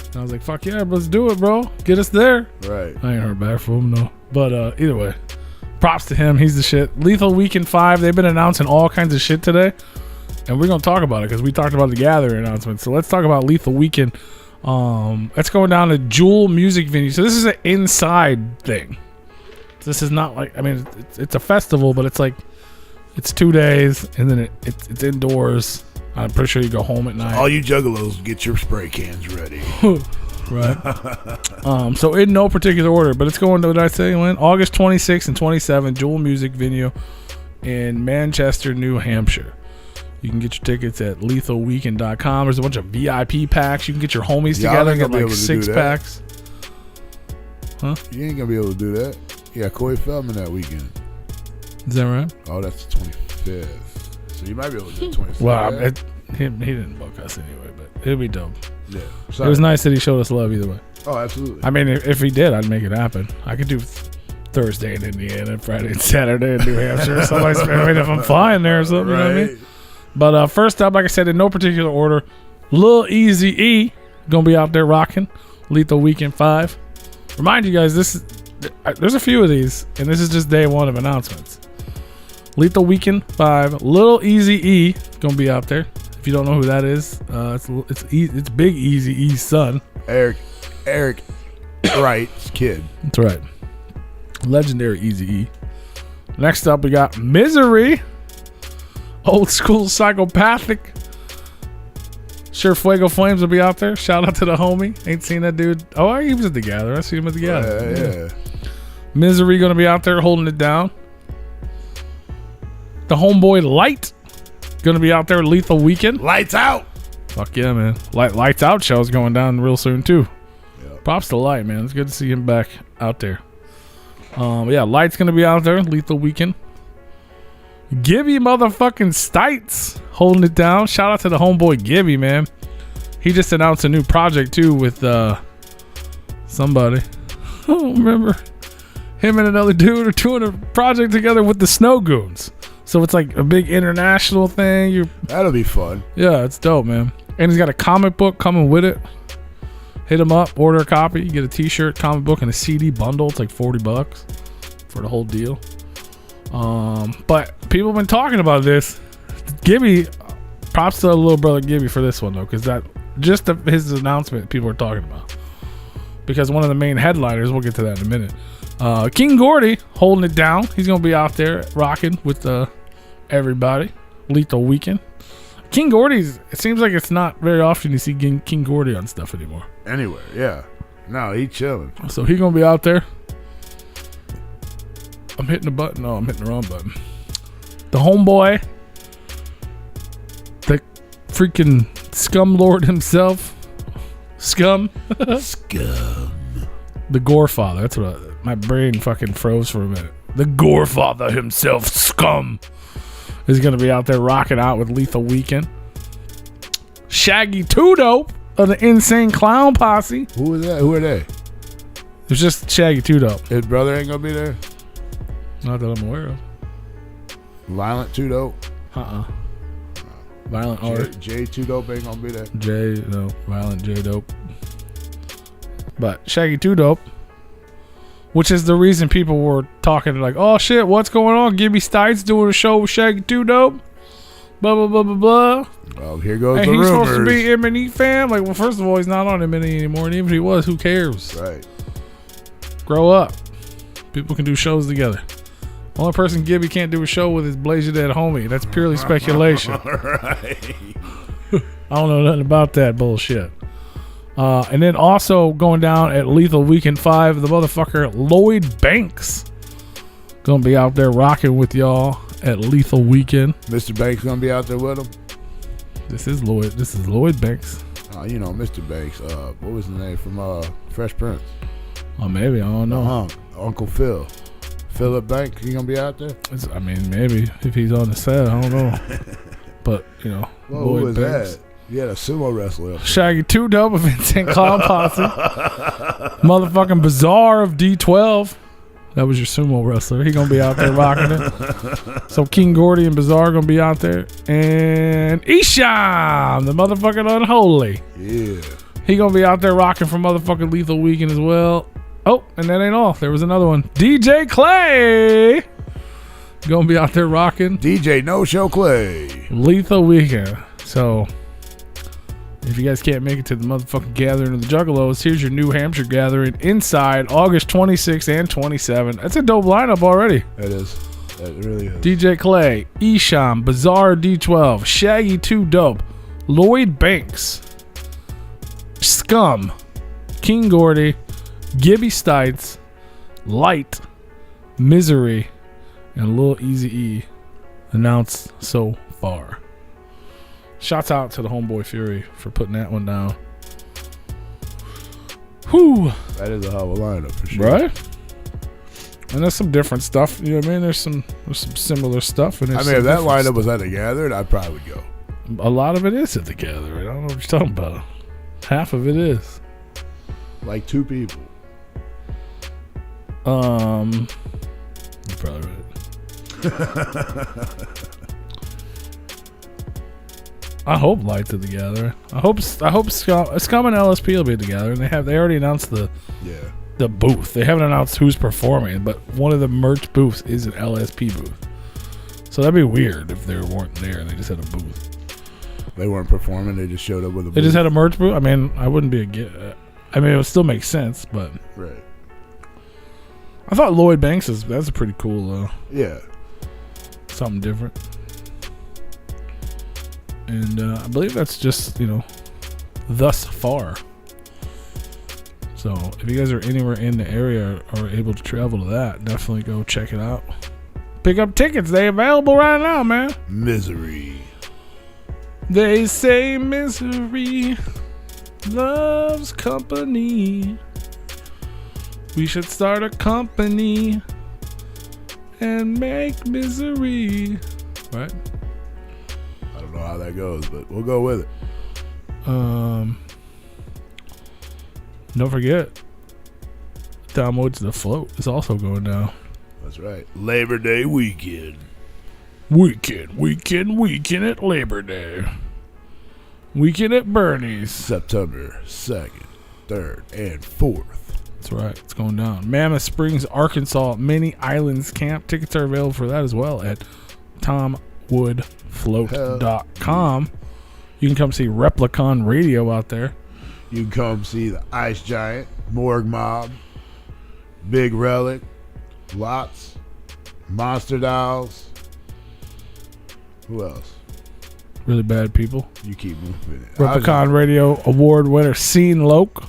And I was like, fuck yeah, let's do it, bro. Get us there. Right. I ain't heard back from him, no. But either way, props to him. He's the shit. Lethal Weekend 5. They've been announcing all kinds of shit today. And we're going to talk about it because we talked about the gathering announcement. So let's talk about Lethal Weekend. That's going down to Jewel Music Venue. So this is an inside thing. This is not like, it's a festival, but it's like, it's 2 days and then it's indoors. I'm pretty sure you go home at night. All you juggalos, get your spray cans ready. Right. So in no particular order, but it's going to, what did I say, Lynn? August 26th and 27th, Jewel Music Venue in Manchester, New Hampshire. You can get your tickets at lethalweekend.com. There's a bunch of VIP packs. You can get your homies together and get like 6 packs. Huh? You ain't going to be able to do that. Yeah, Corey Feldman that weekend. Is that right? Oh, that's the 25th. So you might be able to do the 25th. Well, he didn't book us anyway, but it'd be dope. Yeah. It was nice that he showed us love either way. Oh, absolutely. I mean, if he did, I'd make it happen. I could do Thursday in Indiana, Friday and Saturday in New Hampshire. If I'm flying there or something, right. You know what I mean? But first up, like I said, in no particular order, Lil E gonna be out there rocking Lethal Weekend 5. Remind you guys, there's a few of these, and this is just day one of announcements. Lethal Weekend 5, Lil E gonna be out there. If you don't know who that is, it's Big Easy E's son. Eric Wright's kid. That's right. Legendary Easy E. Next up, we got Misery. Old school psychopathic. Sure Fuego Flames will be out there. Shout out to the homie. Ain't seen that dude. Oh, he was at the Gather. I see him at the Gather. Yeah. Misery gonna be out there holding it down. The homeboy Light gonna be out there Lethal Weekend. Lights out. Fuck yeah, man. Lights Out show's going down real soon too. Yep. Props to Light, man. It's good to see him back out there. Yeah, Light's gonna be out there Lethal Weekend. Gibby motherfucking Stites holding it down. Shout out to the homeboy Gibby, man. He just announced a new project too with somebody. I don't remember. Him and another dude are doing a project together with the Snow Goons. So it's like a big international thing. That'll be fun. Yeah, it's dope, man. And he's got a comic book coming with it. Hit him up, order a copy, you get a t-shirt, comic book, and a CD bundle. It's like $40 for the whole deal. But people have been talking about this. Gibby, props to the little brother Gibby for this one though, because that his announcement people are talking about. Because one of the main headliners, we'll get to that in a minute. King Gordy holding it down. He's gonna be out there rocking with everybody. Lethal Weekend. King Gordy's. It seems like it's not very often you see King Gordy on stuff anymore. Anywhere, yeah. No, he chilling. So he's gonna be out there. I'm hitting the button. No, I'm hitting the wrong button. The homeboy, the freaking scum lord himself, Scum. Scum. The Gorefather. That's what my brain fucking froze for a minute. The Gorefather himself, Scum, is gonna be out there rocking out with Lethal Weekend. Shaggy 2 Dope of the Insane Clown Posse. Who is that? Who are they? It's just Shaggy 2 Dope. His brother ain't gonna be there? Not that I'm aware of. Violent 2 Dope? Violent Art. J 2 Dope ain't gonna be there. Violent J Dope. But Shaggy 2 Dope, which is the reason people were talking like, oh shit, what's going on? Gibby Stites doing a show with Shaggy 2 Dope. Blah, blah, blah, blah, blah. Well, here goes and the he's rumors. supposed to be M&E fan. Like, well, first of all, he's not on M&E anymore. And even if he was, who cares? Right. Grow up. People can do shows together. Only person Gibby can't do a show with is Blaze Your Dead Homie. That's purely speculation. Right. I don't know nothing about that bullshit. And then also going down at Lethal Weekend 5, the motherfucker Lloyd Banks gonna be out there rocking with y'all at Lethal Weekend. Mr. Banks gonna be out there with him? This is Lloyd Banks. You know, Mr. Banks. What was his name from Fresh Prince? Oh, maybe. I don't know. Uncle Phil. Philip Banks, he gonna be out there? I mean, maybe if he's on the set, I don't know. But, you know, Well, Lloyd who was Banks. that? He had a sumo wrestler. Shaggy 2 Dope of Insane Clown Posse. Motherfucking Bizarre of D12. That was your sumo wrestler. He gonna be out there rocking it. So King Gordy and Bizarre gonna be out there. And Eshop, the motherfucking Unholy. Yeah. He gonna be out there rocking for motherfucking Lethal Weekend as well. Oh, and that ain't all. There was another one. DJ Clay gonna be out there rocking. DJ No Show Clay. Lethal Weekend. So if you guys can't make it to the motherfucking gathering of the Juggalos, here's your New Hampshire gathering inside August 26th and 27th. That's a dope lineup already. That is. That really is. DJ Clay, Esham, Bizarre D12, Shaggy 2 Dope, Lloyd Banks, Scum, King Gordy, Gibby Stites, Light, Misery, and Lil Eazy-E announced so far. Shouts out to the homeboy Fury for putting that one down. Whew. That is a hell of a lineup for sure. Right? And there's some different stuff. You know what I mean? There's some similar stuff. And I mean, if that lineup was at the gathering, I'd probably go. A lot of it is at the gathering. I don't know what you're talking about. Half of it is. Like 2 people. You're probably right. I hope Light's at the gathering. I hope Scum and LSP will be together. And they already announced the booth. They haven't announced who's performing, but one of the merch booths is an LSP booth. So that'd be weird if they weren't there and they just had a booth. They weren't performing. They just showed up with a booth. They just had a merch booth. I mean, I wouldn't be I mean, it would still make sense, but right. I thought Lloyd Banks that's a pretty cool. Yeah. Something different. And I believe that's just, thus far. So if you guys are anywhere in the area or able to travel to that, definitely go check it out. Pick up tickets. They available right now, man. Misery. They say misery loves company. We should start a company and make misery. Right? I don't know how that goes, but we'll go with it. Don't forget, Downwards the Float is also going down. That's right. Labor Day weekend. Weekend at Labor Day. Weekend at Bernie's. September 2nd, 3rd, and 4th. That's right. It's going down. Mammoth Springs, Arkansas, Many Islands Camp. Tickets are available for that as well at tomwoodfloat.com. You can come see Replicon Radio out there. You can come see the Ice Giant, Morgue Mob, Big Relic, Lots, Monster Dolls. Who else? Really Bad People. You keep moving it. Replicon Radio Award winner Scene Loke.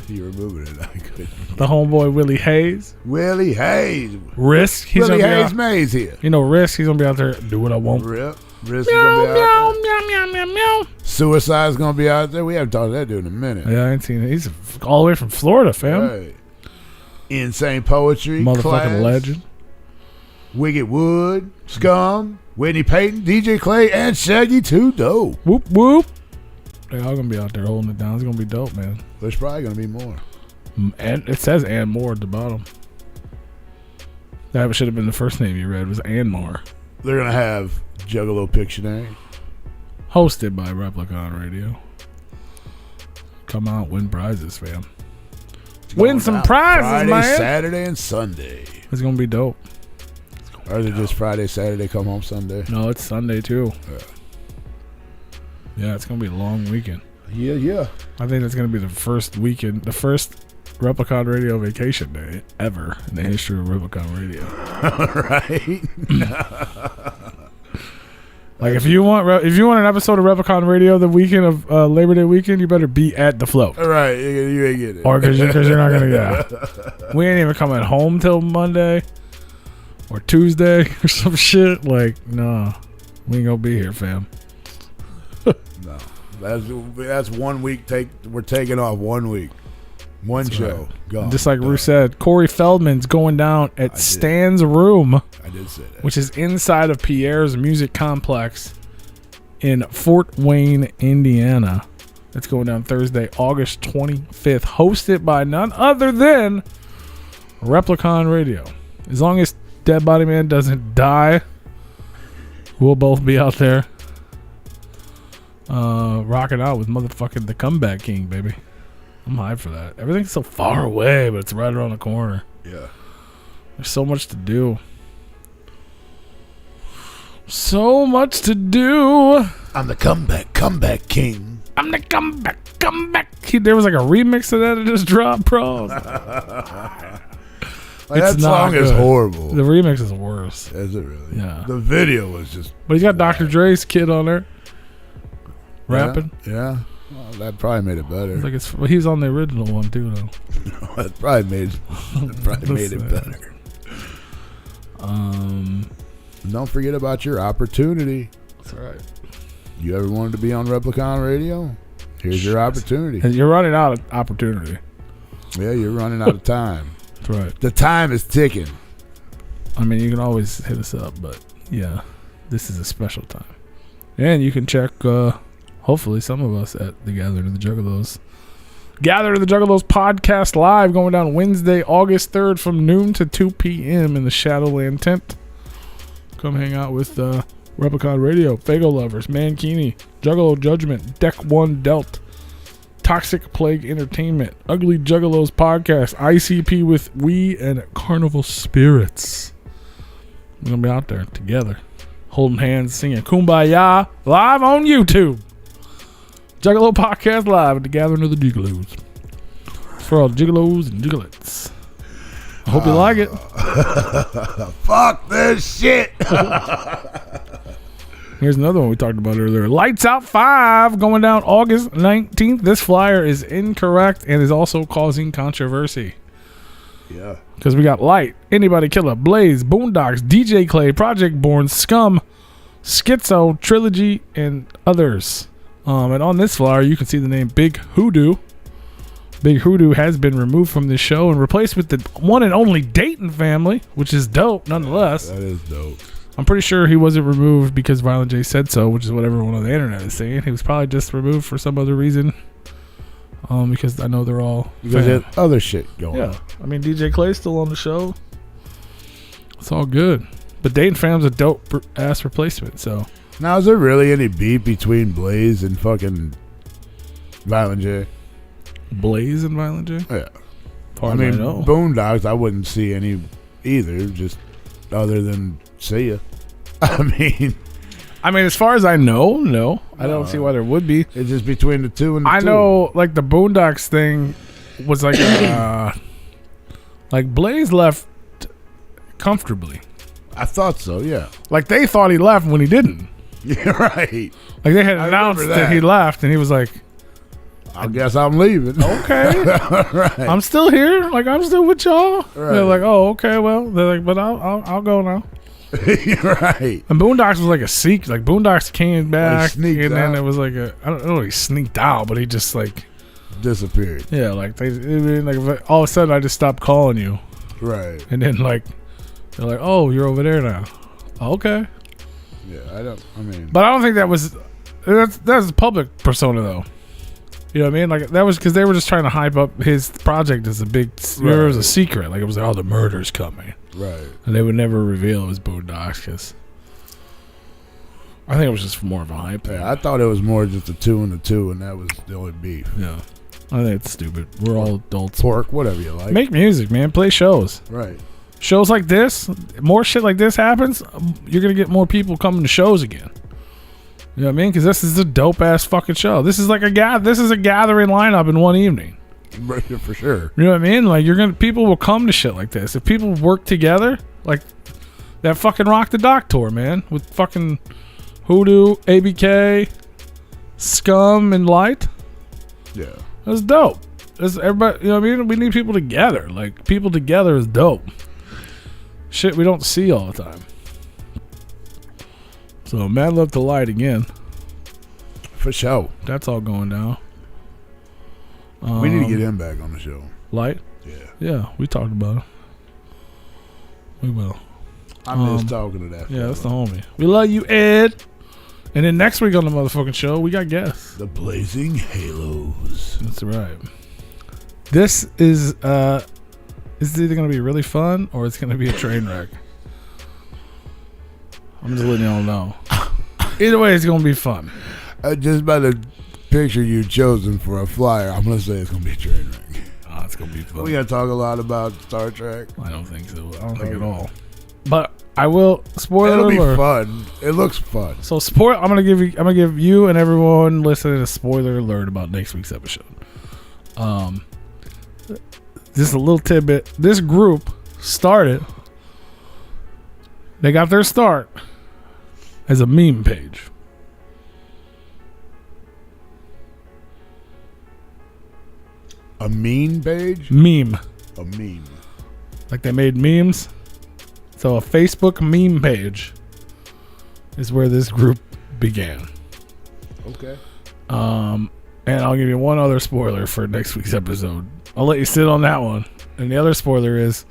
You were moving it. I couldn't. The homeboy Willie Hayes. Willie Hayes. Risk. Willie Hayes Mays here. You know Risk. He's gonna be out there. Do what I want. Risk is gonna be out there. Meow. Suicide's gonna be out there. We haven't talked to that dude in a minute. Yeah, I ain't seen it. He's all the way from Florida, fam. Right. Insane Poetry. Motherfucking Class, legend. Wicked Wood. Scum. Whitney Payton. DJ Clay. And Shaggy 2 Dope. Whoop whoop. They all gonna be out there holding it down. It's gonna be dope, man. There's probably gonna be more. And it says and more at the bottom. That should have been the first name you read was and more. They're gonna have Juggalo Pictionary. Hosted by Replicon Radio. Come out, win prizes, fam. Win some prizes, Friday, man. Saturday, and Sunday. It's gonna be dope. Or is it just Friday, Saturday, come home Sunday? No, it's Sunday too. Yeah, it's gonna be a long weekend. Yeah. I think it's gonna be the first weekend, the first Replicon Radio vacation day ever in the history of Replicon Radio. Right. Like if you want an episode of Replicon Radio the weekend of Labor Day weekend, you better be at the float. All right, you ain't get it. Or because you're not gonna get. We ain't even coming home till Monday or Tuesday or some shit. Like, no, we ain't gonna be here, fam. No, that's 1 week. We're taking off 1 week, one that's show. Right. Gone. Just like Ruth said, Corey Feldman's going down at Stan's Room. I did say that. Which is inside of Pierre's Music Complex in Fort Wayne, Indiana. It's going down Thursday, August 25th. Hosted by none other than Replicon Radio. As long as Dead Body Man doesn't die, we'll both be out there rocking out with motherfucking the Comeback King, baby. I'm hyped for that. Everything's so far away, but it's right around the corner. Yeah. There's so much to do. So much to do. I'm the comeback king. I'm the comeback. There was like a remix of that that just dropped, bro. Like that song is horrible. The remix is worse. Is it really? Yeah. The video was just. But he's got Dr. Dre's kid on there, rapping. Yeah. Well, that probably made it better. He was on the original one too, though. That probably made it better. Don't forget about your opportunity. That's right. You ever wanted to be on Replicon Radio? Here's your opportunity. You're running out of opportunity. Yeah, you're running out of time. That's right. The time is ticking. I mean, you can always hit us up, but yeah, this is a special time. And you can check, hopefully, some of us at the Gathering of the Juggalos. Gather to the Juggalos podcast live going down Wednesday, August 3rd from noon to 2 p.m. in the Shadowland tent. Come hang out with Replicon Radio, Fago Lovers, Mankini, Juggalo Judgment, Deck One Dealt, Toxic Plague Entertainment, Ugly Juggalos Podcast, ICP with We, and Carnival Spirits. We're going to be out there together, holding hands, singing Kumbaya live on YouTube. Juggalo Podcast live at the Gathering of the Juggalos. For all Juggalos and Juggalettes. I hope you like it. Fuck this shit. Here's another one we talked about earlier. Lights Out 5 going down August 19th. This flyer is incorrect and is also causing controversy. Yeah. Because we got Light, Anybody Killer, Blaze, Boondocks, DJ Clay, Project Born, Scum, Schizo, Trilogy, and others. And on this flyer, you can see the name Big Hoodoo. Big Hoodoo has been removed from this show and replaced with the one and only Dayton family, which is dope nonetheless. That is dope. I'm pretty sure he wasn't removed because Violent J said so, which is what everyone on the internet is saying. He was probably just removed for some other reason. Because I know they're all because there's other shit going on. Yeah. I mean, DJ Clay's still on the show. It's all good. But Dayton fam's a dope ass replacement, so Now, is there really any beef between Blaze and fucking Violent J? Blaze and Violent J? Yeah. Far I as mean, know. Boondocks, I wouldn't see any either, just other than see ya. I mean, as far as I know, no. I don't see why there would be. it's just between the two and the two. I know, like, the Boondocks thing was like like, Blaze left comfortably. I thought so, yeah. Like, they thought he left when he didn't. Yeah, right. Like, they had I announced remember that he left, and he was like, I guess I'm leaving. okay. Right. I'm still here. Like, I'm still with y'all. Right. They're like, oh, okay, well. They're like, but I'll go now. Right. And Boondocks was like a secret. Like, Boondocks came back, sneaked and then out. it was like I don't know, he sneaked out, but he just like Disappeared. yeah, like like all of a sudden I just stopped calling you, Right. and then like they're like, oh, you're over there now. Okay, Yeah, but I don't think that was that's a public persona though. You know what I mean? Like, that was because they were just trying to hype up his project as a big. It was a secret. Like, it was like, oh, the murder's coming. Right. And they would never reveal it was Boondocks because I think it was just more of a hype thing. Yeah, I thought it was more just a 2 and a 2, and that was the only beef. Yeah. I think it's stupid. We're all adults. Pork, whatever you like. Make music, man. Play shows. Right. Shows like this, more shit like this happens, you're going to get more people coming to shows again. You know what I mean? Because this is a dope-ass fucking show. This is like a gathering lineup in one evening. Right, for sure. You know what I mean? Like, people will come to shit like this. If people work together, like that fucking Rock the Dock tour, man, with fucking Hoodoo, ABK, Scum, and Light. Yeah. That's dope. That's everybody. You know what I mean? We need people together. Like, people together is dope. Shit we don't see all the time. So, Mad Love to Light again. For sure. That's all going down. We need to get him back on the show. Light? Yeah. Yeah, we talked about it. We will. I miss talking to that Yeah, fella. that's the homie. We love you, Ed. And then next week on the motherfucking show, we got guests. The Blazing Halos. That's right. This is either going to be really fun or it's going to be a train wreck. I'm just letting y'all know. Either way, it's going to be fun. Just by the picture you chosen for a flyer, I'm going to say it's going to be a train wreck. Oh, it's going to be fun. We got to talk a lot about Star Trek. I don't think so. I don't think at all. But I will spoiler It'll be alert. fun. It looks fun. So I'm gonna give you and everyone listening a spoiler alert about next week's episode. Just a little tidbit. This group started. They got their start as a meme page. A mean page? Meme. A meme. Like they made memes. So a Facebook meme page is where this group began. Okay. And I'll give you one other spoiler for next week's episode. I'll let you sit on that one. And the other spoiler is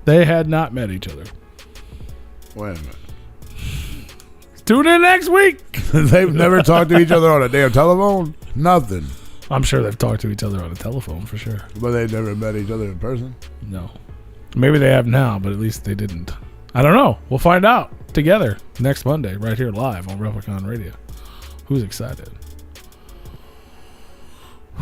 they had not met each other. Wait a minute. Tune in next week. They've never talked to each other on a damn telephone? Nothing. I'm sure they've talked to each other on a telephone for sure. But they've never met each other in person? No. Maybe they have now, but at least they didn't. I don't know. We'll find out together next Monday right here live on Replicon Radio. Who's excited?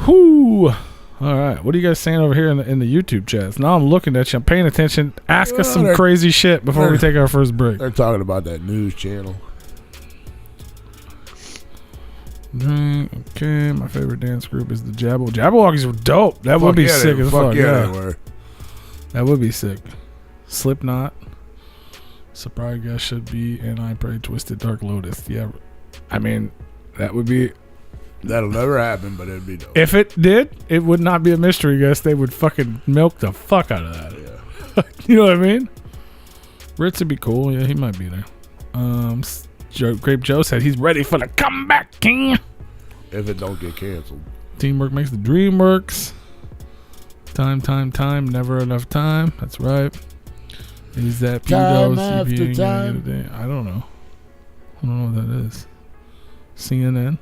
Whoo! All right. What are you guys saying over here in the YouTube chats? Now I'm looking at you. I'm paying attention. Ask us some crazy shit before we take our first break. They're talking about that news channel. Okay, my favorite dance group is the Jabberwockies were dope. That would be sick as fuck. Yeah, that would be sick. Slipknot, Surprise Guest should be, and I Pray Twisted Dark Lotus. Yeah, I mean that would be. That'll never happen, but it'd be dope. If it did, it would not be a mystery guest. They would fucking milk the fuck out of that. Yeah. You know what I mean? Ritz would be cool. Yeah, he might be there. Grape Joe said he's ready for the comeback, king. If it don't get canceled. Teamwork makes the dream works. Time, never enough time. That's right. Is that Time pedo after CPA time. get a day? I don't know what that is. CNN.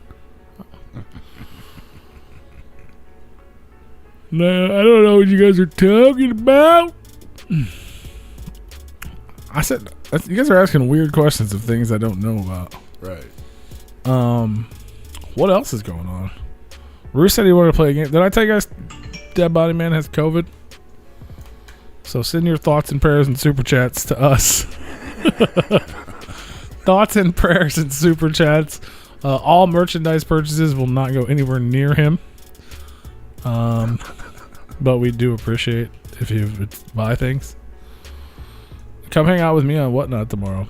No, I don't know what you guys are talking about. I said You guys are asking weird questions of things I don't know about. Right. What else is going on? Rue said he wanted to play a game. Did I tell you guys Dead Body Man has COVID? So send your thoughts and prayers and super chats to us. Thoughts and prayers and super chats. All merchandise purchases will not go anywhere near him. But we do appreciate if you would buy things. Come hang out with me on Whatnot tomorrow.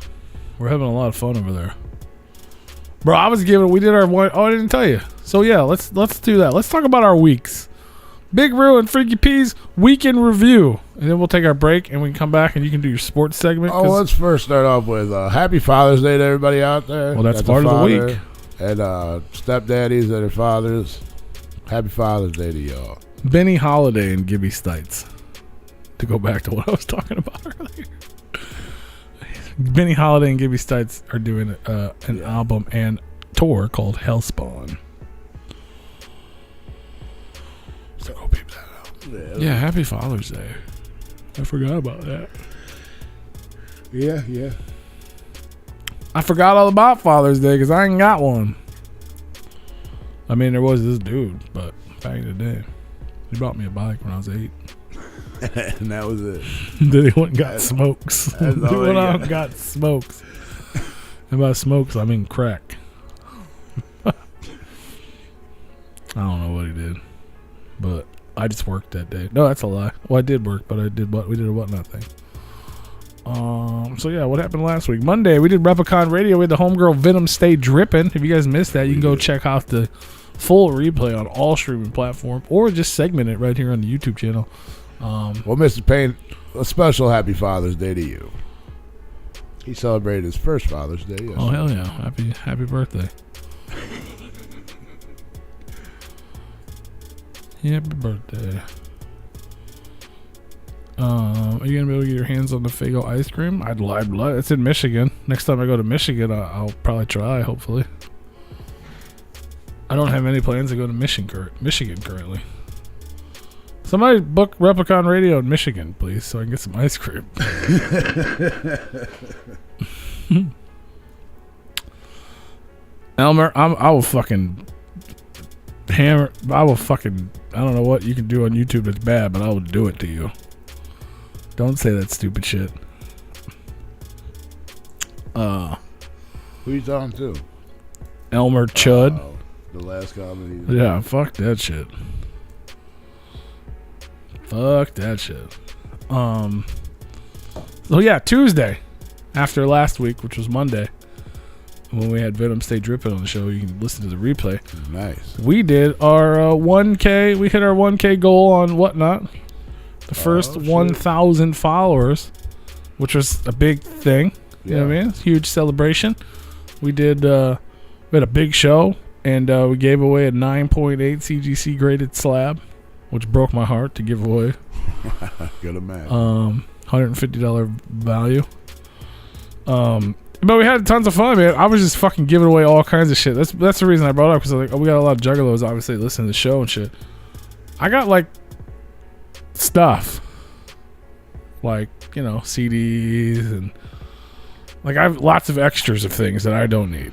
We're having a lot of fun over there. Bro, we did our one. Oh, I didn't tell you. So yeah, let's do that. Let's talk about our weeks. Big Roo and Freaky P's week in review, and then we'll take our break and we can come back and you can do your sports segment. Oh, let's first start off with Happy Father's Day to everybody out there. Well, that's part of the week. And stepdaddies that are fathers. Happy Father's Day to y'all. Benny Holiday and Gibby Stites. To go back to what I was talking about earlier. Benny Holiday and Gibby Stites are doing an album and tour called Hellspawn. So go peep that out. Yeah, Happy Father's Day. I forgot about that. Yeah. I forgot all about Father's Day because I ain't got one. I mean, there was this dude, but back in the day, he bought me a bike when I was 8. And that was it. Then he went and got smokes. He went out and got smokes. And by smokes, I mean crack. I don't know what he did. But I just worked that day. No, that's a lie. Well, I did work, but we did a Whatnot thing. So yeah, what happened last week? Monday, we did Replicon Radio with the homegirl Venom Stay Drippin'. If you guys missed that, you can go check out the full replay on all streaming platforms or just segment it right here on the YouTube channel. Well, Mr. Payne, a special Happy Father's Day to you. He celebrated his first Father's Day yesterday. Oh, hell yeah. Happy birthday. Happy birthday. Are you going to be able to get your hands on the Faygo ice cream? I'd love. It's in Michigan. Next time I go to Michigan, I'll probably try, hopefully. I don't have any plans to go to Michigan currently. Somebody book Replicon Radio in Michigan, please, so I can get some ice cream. Elmer, I will fucking hammer. I don't know what you can do on YouTube that's bad, but I will do it to you. Don't say that stupid shit. Who you talking to? Elmer Chud. The last comedy. Yeah, fuck that shit. Fuck that shit. So yeah, Tuesday after last week, which was Monday, when we had Venom Stay Drippin' on the show, you can listen to the replay. Nice. We did our 1K. We hit our 1K goal on Whatnot. The first 1,000 followers, which was a big thing. You know what I mean? Huge celebration. We did. We had a big show, and we gave away a 9.8 CGC graded slab, which broke my heart to give away. Good imagine. $150 value. But we had tons of fun, man. I was just fucking giving away all kinds of shit. That's the reason I brought it up, because like, we got a lot of juggalos obviously listening to the show and shit. I got like stuff, like, you know, CDs, and like I have lots of extras of things that I don't need.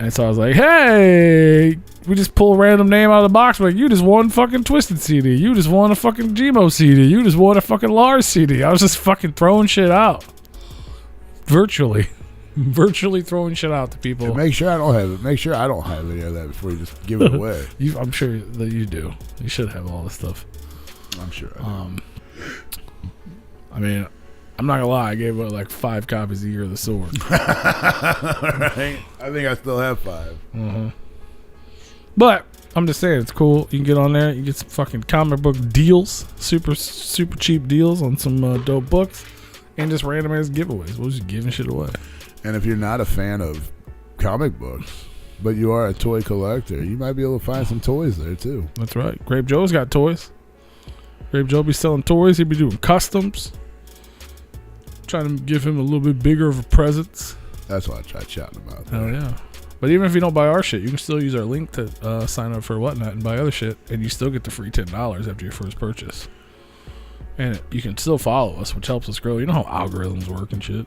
And so I was like, hey, we just pull a random name out of the box. We're like, you just won fucking Twisted CD. You just won a fucking Gmo CD. You just won a fucking Lars CD. I was just fucking throwing shit out. Virtually throwing shit out to people. Yeah, make sure I don't have it. Make sure I don't have any of that before you just give it away. I'm sure that you do. You should have all this stuff. I'm sure I do. I mean, I'm not gonna lie, I gave away like 5 copies of Year of the Sword. Right? I think I still have 5. Mm-hmm. But I'm just saying, it's cool. You can get on there, you get some fucking comic book deals, super cheap deals on some dope books, and just random ass giveaways. We're just giving shit away. And if you're not a fan of comic books, but you are a toy collector, you might be able to find some toys there too. That's right. Grape Joe's got toys. Grape Joe be selling toys. He'd be doing customs. Trying to give him a little bit bigger of a presence. That's why I tried shouting about that. Hell yeah. But even if you don't buy our shit, you can still use our link to sign up for Whatnot and buy other shit, and you still get the free $10 after your first purchase. And you can still follow us, which helps us grow. You know how algorithms work and shit.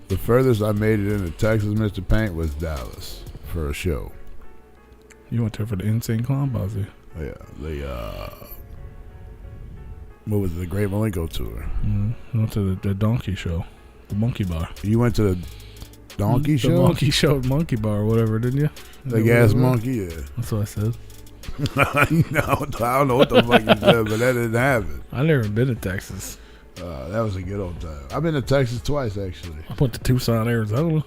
The furthest I made it into Texas, Mr. Paint, was Dallas for a show. You went there for the Insane Clown Posse. Yeah, what was it, the Great Malenko tour? I went to the Donkey Show, the Monkey Bar. You went to the Donkey Show? The Monkey Show, Monkey Bar, or whatever, didn't you? The Gas Monkey, yeah. That's what I said. No, I don't know what the fuck you said, but that didn't happen. I never been to Texas. That was a good old time. I've been to Texas twice, actually. I went to Tucson, Arizona.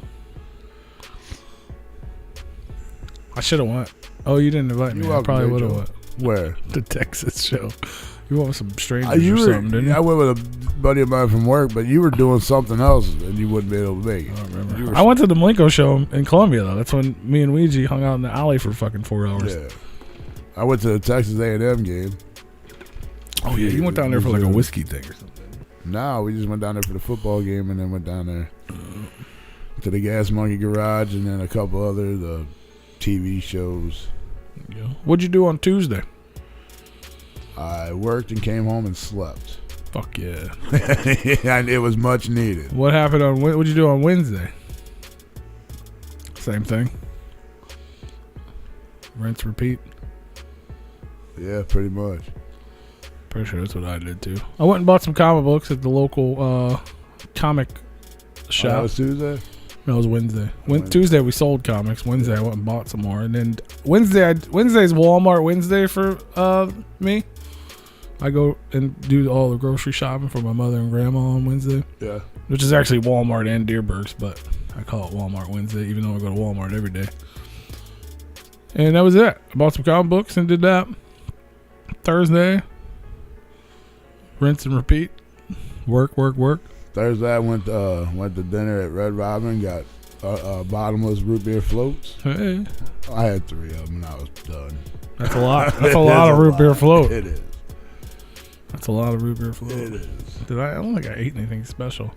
I should have went. Oh, you didn't invite me. I probably would have went. Where? The Texas show. You went with some strangers or something, didn't you? I went with a buddy of mine from work, but you were doing something else, and you wouldn't be able to make it. I don't remember. I went to the Malenko show in Columbia, though. That's when me and Ouija hung out in the alley for fucking 4 hours. Yeah. I went to the Texas A&M game. Oh, yeah. You went down there for like a whiskey thing or something. No, we just went down there for the football game and then went down there to the Gas Monkey Garage and then a couple other the TV shows. Yeah. What'd you do on Tuesday? I worked and came home and slept. Fuck yeah. And it was much needed. What happened on what'd you do on Wednesday? Same thing. Rinse, repeat. Yeah, pretty much. Pretty sure that's what I did too. I went and bought some comic books at the local comic shop. That was Tuesday? No, it was Wednesday. Tuesday we sold comics. Wednesday I went and bought some more. And then Wednesday's Walmart Wednesday for me. I go and do all the grocery shopping for my mother and grandma on Wednesday. Yeah. Which is actually Walmart and Deerberg's, but I call it Walmart Wednesday, even though I go to Walmart every day. And that was it. I bought some comic books and did that. Thursday, rinse and repeat. Work. Thursday I went to dinner at Red Robin, got bottomless root beer floats. Hey. I had 3 of them and I was done. That's a lot. That's a lot of root beer float. It is. That's a lot of root beer float. It is. I don't think I ate anything special.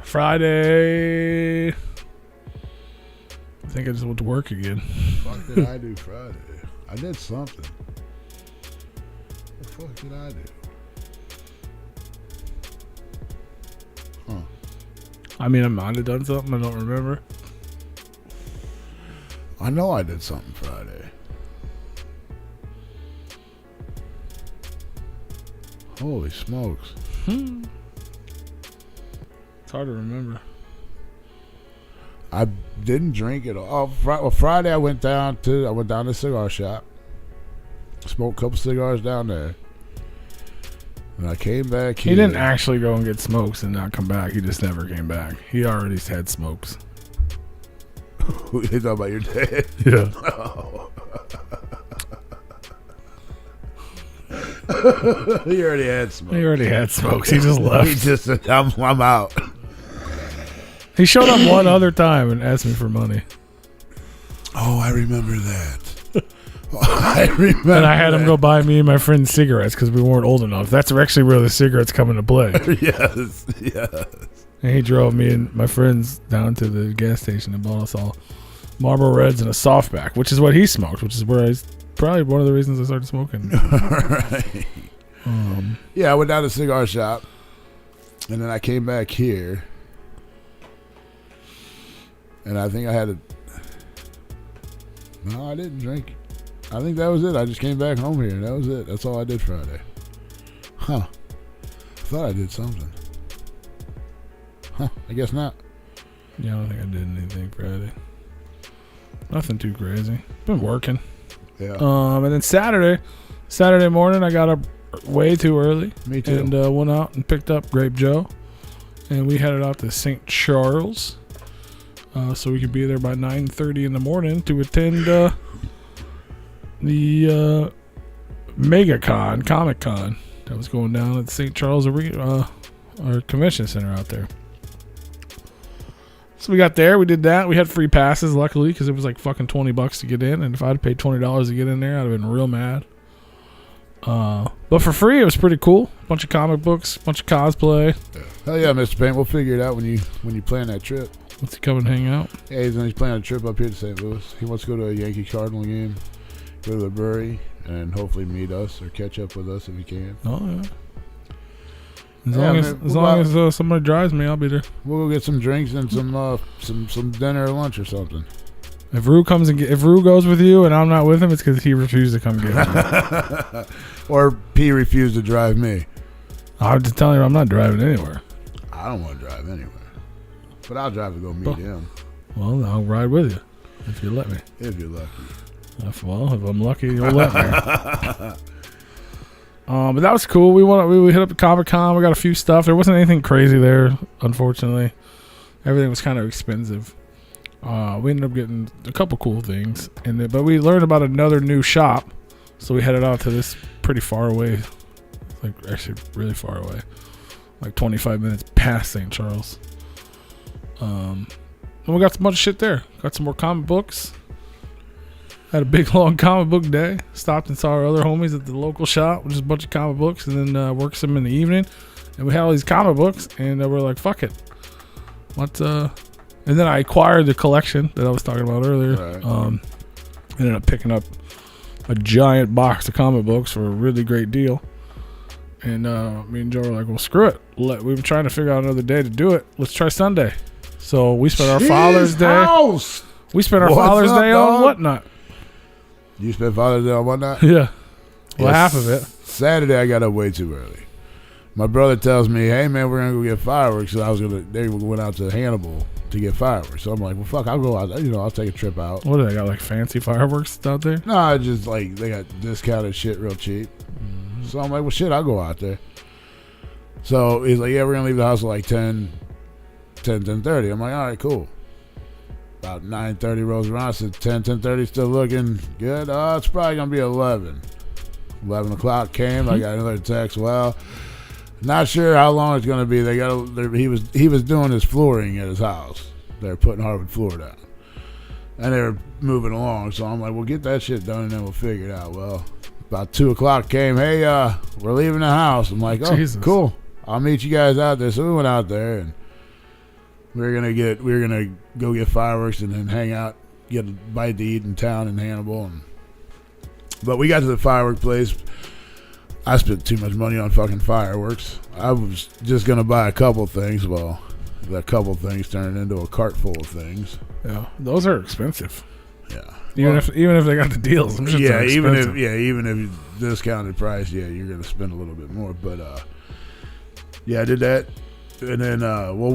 Friday, I think I just went to work again. What the fuck did I do Friday? I did something. What the fuck did I do? Huh. I mean, I might have done something. I don't remember. I know I did something Friday. Holy smokes. It's hard to remember. I didn't drink at all. Oh, Friday I went down to the cigar shop. Smoked a couple cigars down there. And I came back here. He didn't actually go and get smokes and not come back. He just never came back. He already had smokes. You talking about your dad? Yeah. Oh. He already had smokes. He already had smokes. He just left. He just said, I'm out. He showed up one other time and asked me for money. Oh, I remember that. I remember. And I had him go buy me and my friend cigarettes because we weren't old enough. That's actually where the cigarettes come into play. Yes. And he drove me and my friends down to the gas station and bought us all Marlboro Reds and a softback, which is what he smoked, which is where probably one of the reasons I started smoking. Right. Yeah, I went down to the cigar shop, and then I came back here, and I think I had No, I didn't drink. I think that was it. I just came back home here. That was it. That's all I did Friday. Huh. I thought I did something. Huh. I guess not. Yeah, I don't think I did anything Friday. Nothing too crazy. Been working. Yeah. And then Saturday morning, I got up way too early. Me too. And went out and picked up Grape Joe. And we headed out to St. Charles. So we could be there by 9:30 in the morning to attend the MegaCon, Comic Con that was going down at the St. Charles Arena, our convention center out there. So we got there, we did that. We had free passes, luckily, because it was like fucking $20 to get in. And if I'd paid $20 to get in there, I'd have been real mad. But for free, it was pretty cool. Bunch of comic books, bunch of cosplay. Hell yeah, Mr. Paint. We'll figure it out when you plan that trip. What's he come and hang out? Yeah, he's planning a trip up here to St. Louis. He wants to go to a Yankee Cardinal game, go to the brewery, and hopefully meet us or catch up with us if he can. Oh, yeah. As long as somebody drives me, I'll be there. We'll go get some drinks and some dinner or lunch or something. If Rue goes with you and I'm not with him, it's because he refused to come get me. Or P refused to drive me. I'm just telling you, I'm not driving anywhere. I don't want to drive anywhere. But I'll drive to go meet him. Well, I'll ride with you if you let me. If you're lucky. If I'm lucky, you'll let me. But that was cool. We hit up the Comic-Con. We got a few stuff. There wasn't anything crazy there, unfortunately. Everything was kind of expensive. We ended up getting a couple cool things, but we learned about another new shop, so we headed out to this pretty far away, like actually really far away, like 25 minutes past St. Charles. And we got a bunch of shit there. Got some more comic books. Had a big long comic book day. Stopped and saw our other homies at the local shop, which is a bunch of comic books, and then worked some in the evening. And we had all these comic books, and we're like, fuck it. And then I acquired the collection that I was talking about earlier. Right. Ended up picking up a giant box of comic books for a really great deal. And me and Joe were like, well, screw it. We've been trying to figure out another day to do it. Let's try Sunday. So we spent our Father's Day. We spent our Father's Day on Whatnot. You spent Father's Day on Whatnot? Yeah. Well, half of it. Saturday, I got up way too early. My brother tells me, hey, man, we're going to go get fireworks. So they went out to Hannibal to get fireworks. So I'm like, well, fuck, I'll go out. I'll take a trip out. What do they got, like fancy fireworks out there? No, just like they got discounted shit real cheap. Mm-hmm. So I'm like, well, shit, I'll go out there. So he's like, yeah, we're going to leave the house at like 10:30. I'm like, all right, cool. About 9:30 rolls around. I said 10:30 still looking good. It's probably going to be 11. 11 o'clock came. I got another text. Well, not sure how long it's going to be. He was doing his flooring at his house. They're putting hardwood floor down. And they were moving along. So I'm like, well, get that shit done and then we'll figure it out. Well, about 2 o'clock came. Hey, we're leaving the house. I'm like, oh, Jesus. Cool. I'll meet you guys out there. So we went out there and we were gonna go get fireworks and then hang out, get a bite to eat in town in Hannibal. But we got to the firework place. I spent too much money on fucking fireworks. I was just gonna buy a couple things. Well, that couple things turned into a cart full of things. Yeah, those are expensive. Yeah, even if they got the deals. I'm sure even if discounted price, you're gonna spend a little bit more. But I did that. And then,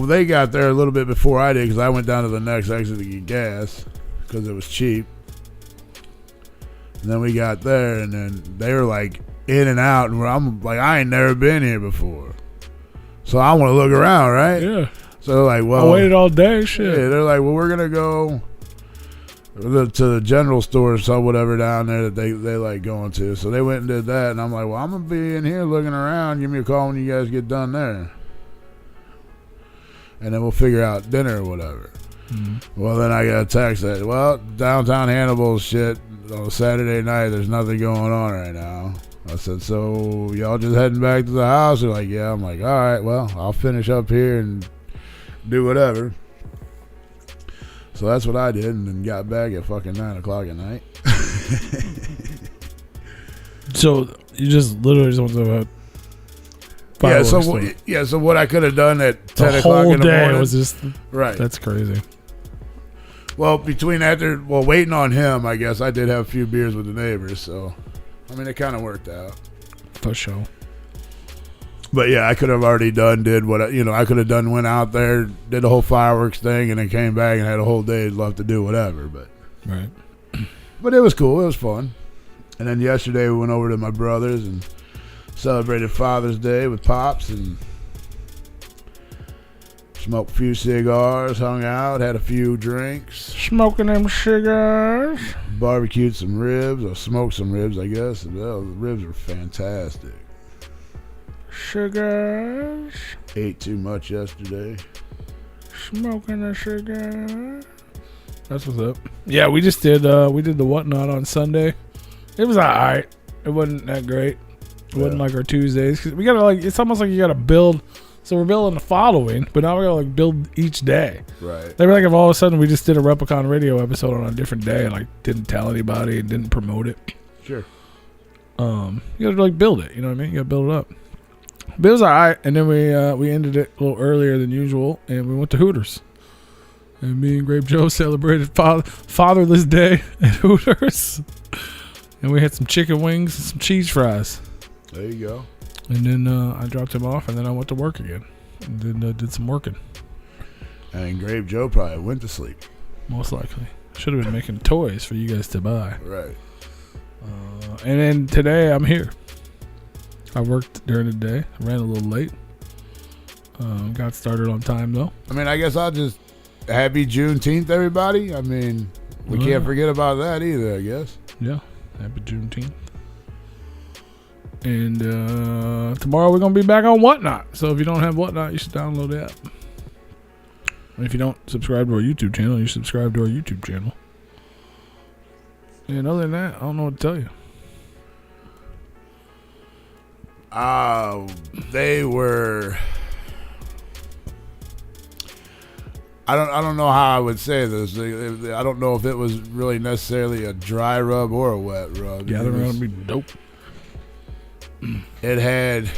they got there a little bit before I did because I went down to the next exit to get gas because it was cheap. And then we got there, and then they were like in and out, and I'm like, I ain't never been here before, so I want to look around, right? Yeah. So they're like, well, I waited all day. Shit. Yeah, they're like, well, we're gonna go to the general store or so whatever down there that they like going to. So they went and did that, and I'm like, well, I'm gonna be in here looking around. Give me a call when you guys get done there. And then we'll figure out dinner or whatever. Mm-hmm. Well, then I got a text that, well, downtown Hannibal shit on a Saturday night, there's nothing going on right now. I said, so y'all just heading back to the house? They're like, yeah. I'm like, all right, well, I'll finish up here and do whatever. So that's what I did, and then got back at fucking 9 o'clock at night. So you just literally just went to So what I could have done at 10 o'clock in the morning was just right. That's crazy. Well, between that, waiting on him, I guess I did have a few beers with the neighbors. So, I mean, it kind of worked out for sure. But yeah, I could have already went out there, did the whole fireworks thing, and then came back and had a whole day left to do whatever. But right. But it was cool. It was fun. And then yesterday we went over to my brother's and celebrated Father's Day with Pops and smoked a few cigars, hung out, had a few drinks. Smoking them cigars. Barbecued some ribs, or smoked some ribs, I guess. The ribs were fantastic. Cigars. Ate too much yesterday. Smoking a cigar. That's what's up. Yeah, we just did the Whatnot on Sunday. It was alright. It wasn't that great. It wasn't like our Tuesdays. 'Cause we gotta it's almost like you gotta build. So we're building the following, but now we gotta build each day. Right. They were like if all of a sudden we just did a Replicon Radio episode on a different day and didn't tell anybody and didn't promote it. Sure. You gotta build it. You know what I mean? You gotta build it up. But it was alright, and then we ended it a little earlier than usual, and we went to Hooters. And me and Grape Joe celebrated Fatherless Day at Hooters. And we had some chicken wings and some cheese fries. There you go. And then I dropped him off, and then I went to work again. And then did some working. And Grape Joe probably went to sleep. Most likely. Should have been making toys for you guys to buy. Right. And then today I'm here. I worked during the day. I ran a little late. Got started on time though. I mean, I guess I'll just happy Juneteenth, everybody. I mean, we can't forget about that either, I guess. Yeah, happy Juneteenth. And tomorrow we're going to be back on Whatnot. So if you don't have Whatnot, you should download the app. And if you don't subscribe to our YouTube channel, you subscribe to our YouTube channel. And other than that, I don't know what to tell you. They were. I don't know how I would say this. I don't know if it was really necessarily a dry rub or a wet rub. Yeah, they're gonna be dope. It had.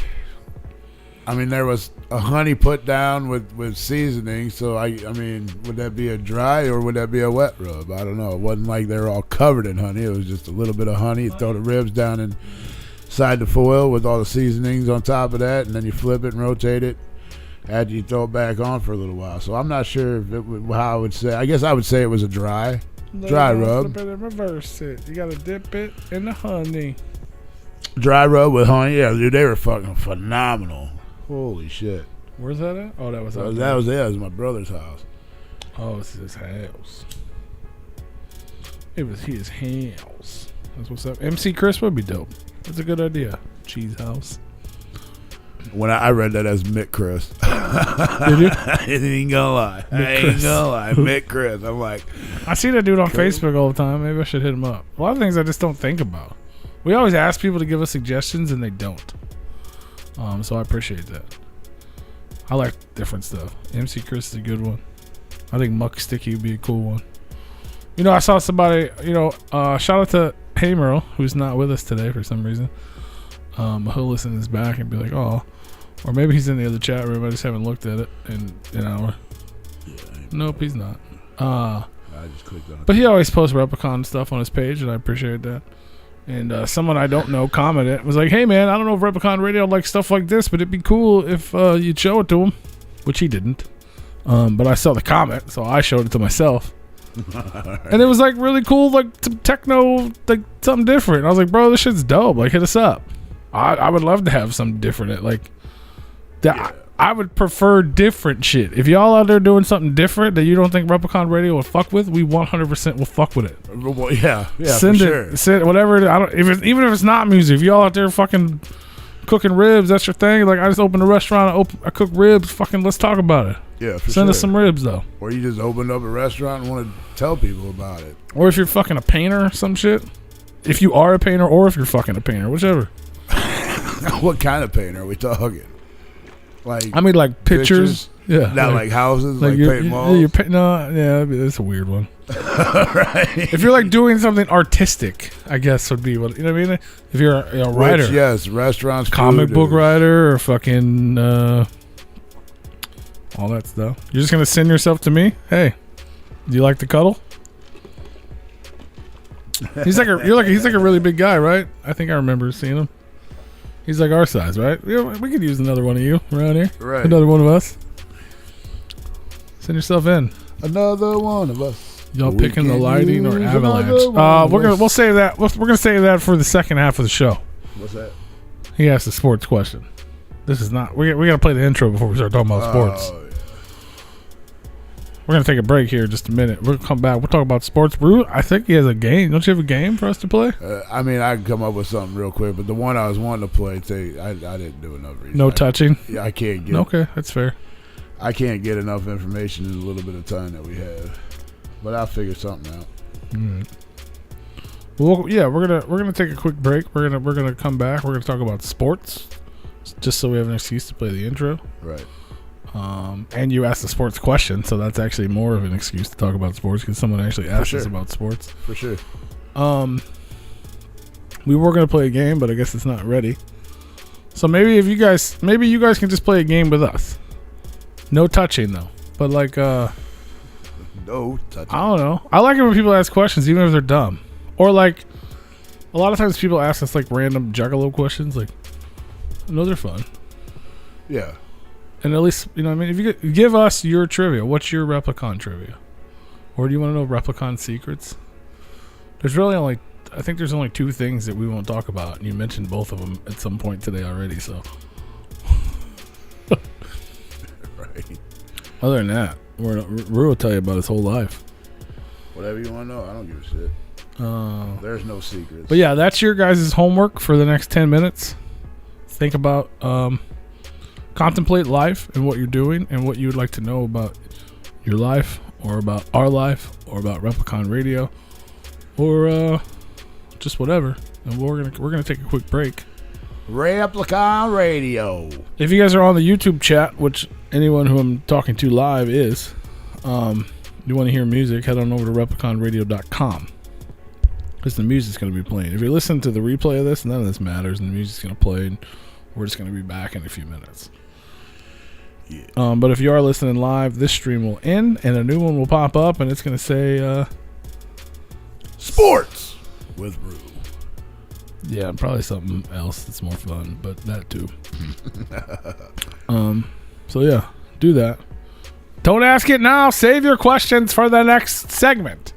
I mean, there was a honey put down with seasoning. So I mean, would that be a dry or would that be a wet rub? I don't know. It wasn't like they were all covered in honey. It was just a little bit of honey. You throw the ribs down inside the foil with all the seasonings on top of that, and then you flip it and rotate it. After you throw it back on for a little while. So I'm not sure if how I would say. I guess I would say it was a dry rub. Flip it and reverse it. You gotta dip it in the honey. Dry rub with honey. Yeah, dude, they were fucking phenomenal. Holy shit. Where's that at? Oh, that was That was my brother's house. Oh, it's his house. It was his house. That's what's up. MC Chris would be dope. That's a good idea. Cheese house. When I read that as Mick Chris. Did you? I ain't gonna lie. Mick Chris. I'm like, I see that dude on Facebook all the time. Maybe I should hit him up. A lot of things I just don't think about. We always ask people to give us suggestions and they don't. So I appreciate that. I like different stuff. MC Chris is a good one. I think Muck Sticky would be a cool one. You know, I saw somebody, shout out to Hey Merle, who's not with us today for some reason. He'll listen to this back and be like, oh, or maybe he's in the other chat room. I just haven't looked at it in an hour. Yeah, Nope, he's not. I just clicked on it. But he always posts Replicon stuff on his page, and I appreciate that. And someone I don't know commented, was like, hey man, I don't know if Replicon Radio likes stuff like this, but it'd be cool if you'd show it to him, which he didn't. But I saw the comment, so I showed it to myself. And it was like really cool, like some techno, like something different. I was like, bro, this shit's dope. Like, hit us up. I would love to have something different. Like that. Yeah. I would prefer different shit. If y'all out there doing something different that you don't think Replicon Radio will fuck with, we 100% will fuck with it. Well, yeah, send for it, sure. Send whatever. Even if it's not music. If y'all out there fucking cooking ribs, that's your thing. Like, I just opened a restaurant. I cook ribs. Fucking, let's talk about it. Yeah, for Send sure. us some ribs though. Or you just opened up a restaurant and want to tell people about it. Or if you're fucking a painter or some shit. If you are a painter, or if you're fucking a painter, whichever. What kind of painter are we talking? Like, I mean, like pictures. Yeah, not like houses, like paint malls. It's a weird one. Right. If you're like doing something artistic, I guess would be what, you know what I mean. If you're a writer, yes, restaurants, comic book writer, or fucking all that stuff. You're just gonna send yourself to me. Hey, do you like to cuddle? He's like a really big guy, right? I think I remember seeing him. He's like our size, right? We could use another one of you around here. Right. Another one of us. Send yourself in. Another one of us. Y'all picking the lighting or avalanche? We'll save that. We're gonna save that for the second half of the show. What's that? He asked a sports question. This is not. We gotta play the intro before we start talking about sports. Yeah. We're gonna take a break here in just a minute. We'll come back. We'll talk about sports. Brew, I think he has a game. Don't you have a game for us to play? I mean, I can come up with something real quick, but the one I was wanting to play, I didn't do enough research. No touching? I can't get. Okay, that's fair. I can't get enough information in a little bit of time that we have, but I'll figure something out. Mm. Well, yeah, we're gonna take a quick break. We're gonna come back. We're gonna talk about sports, just so we have an excuse to play the intro. Right. And you asked a sports question, so that's actually more of an excuse to talk about sports because someone actually asked us about sports. For sure. We were gonna play a game, but I guess it's not ready. So maybe you guys can just play a game with us. No touching though. But like No touching. I don't know. I like it when people ask questions even if they're dumb. Or like a lot of times people ask us like random Juggalo questions like those are fun. Yeah. And at least, you know what I mean, if you give us your trivia, what's your Replicon trivia? Or do you want to know Replicon secrets? There's only 2 things that we won't talk about, and you mentioned both of them at some point today already, so. Right. Other than that, Rue will tell you about his whole life. Whatever you want to know, I don't give a shit. There's no secrets. But yeah, that's your guys' homework for the next 10 minutes. Think about, contemplate life and what you're doing and what you would like to know about your life or about our life or about Replicon Radio or just whatever. And we're gonna take a quick break. Replicon Radio. If you guys are on the YouTube chat, which anyone who I'm talking to live is, you want to hear music, head on over to repliconradio.com because the music's going to be playing. If you listen to the replay of this, none of this matters, and the music's going to play, and we're just going to be back in a few minutes. Yeah. But if you are listening live, this stream will end, and a new one will pop up, and it's going to say Sports with Rue. Yeah, probably something else that's more fun, but that too. So yeah, do that. Don't ask it now. Save your questions for the next segment.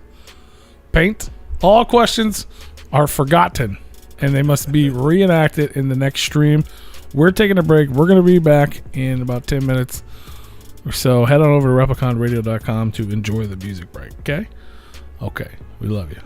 Paint. All questions are forgotten, and they must be reenacted in the next stream. We're taking a break. We're going to be back in about 10 minutes or so. Head on over to repliconradio.com to enjoy the music break, okay? Okay. We love you.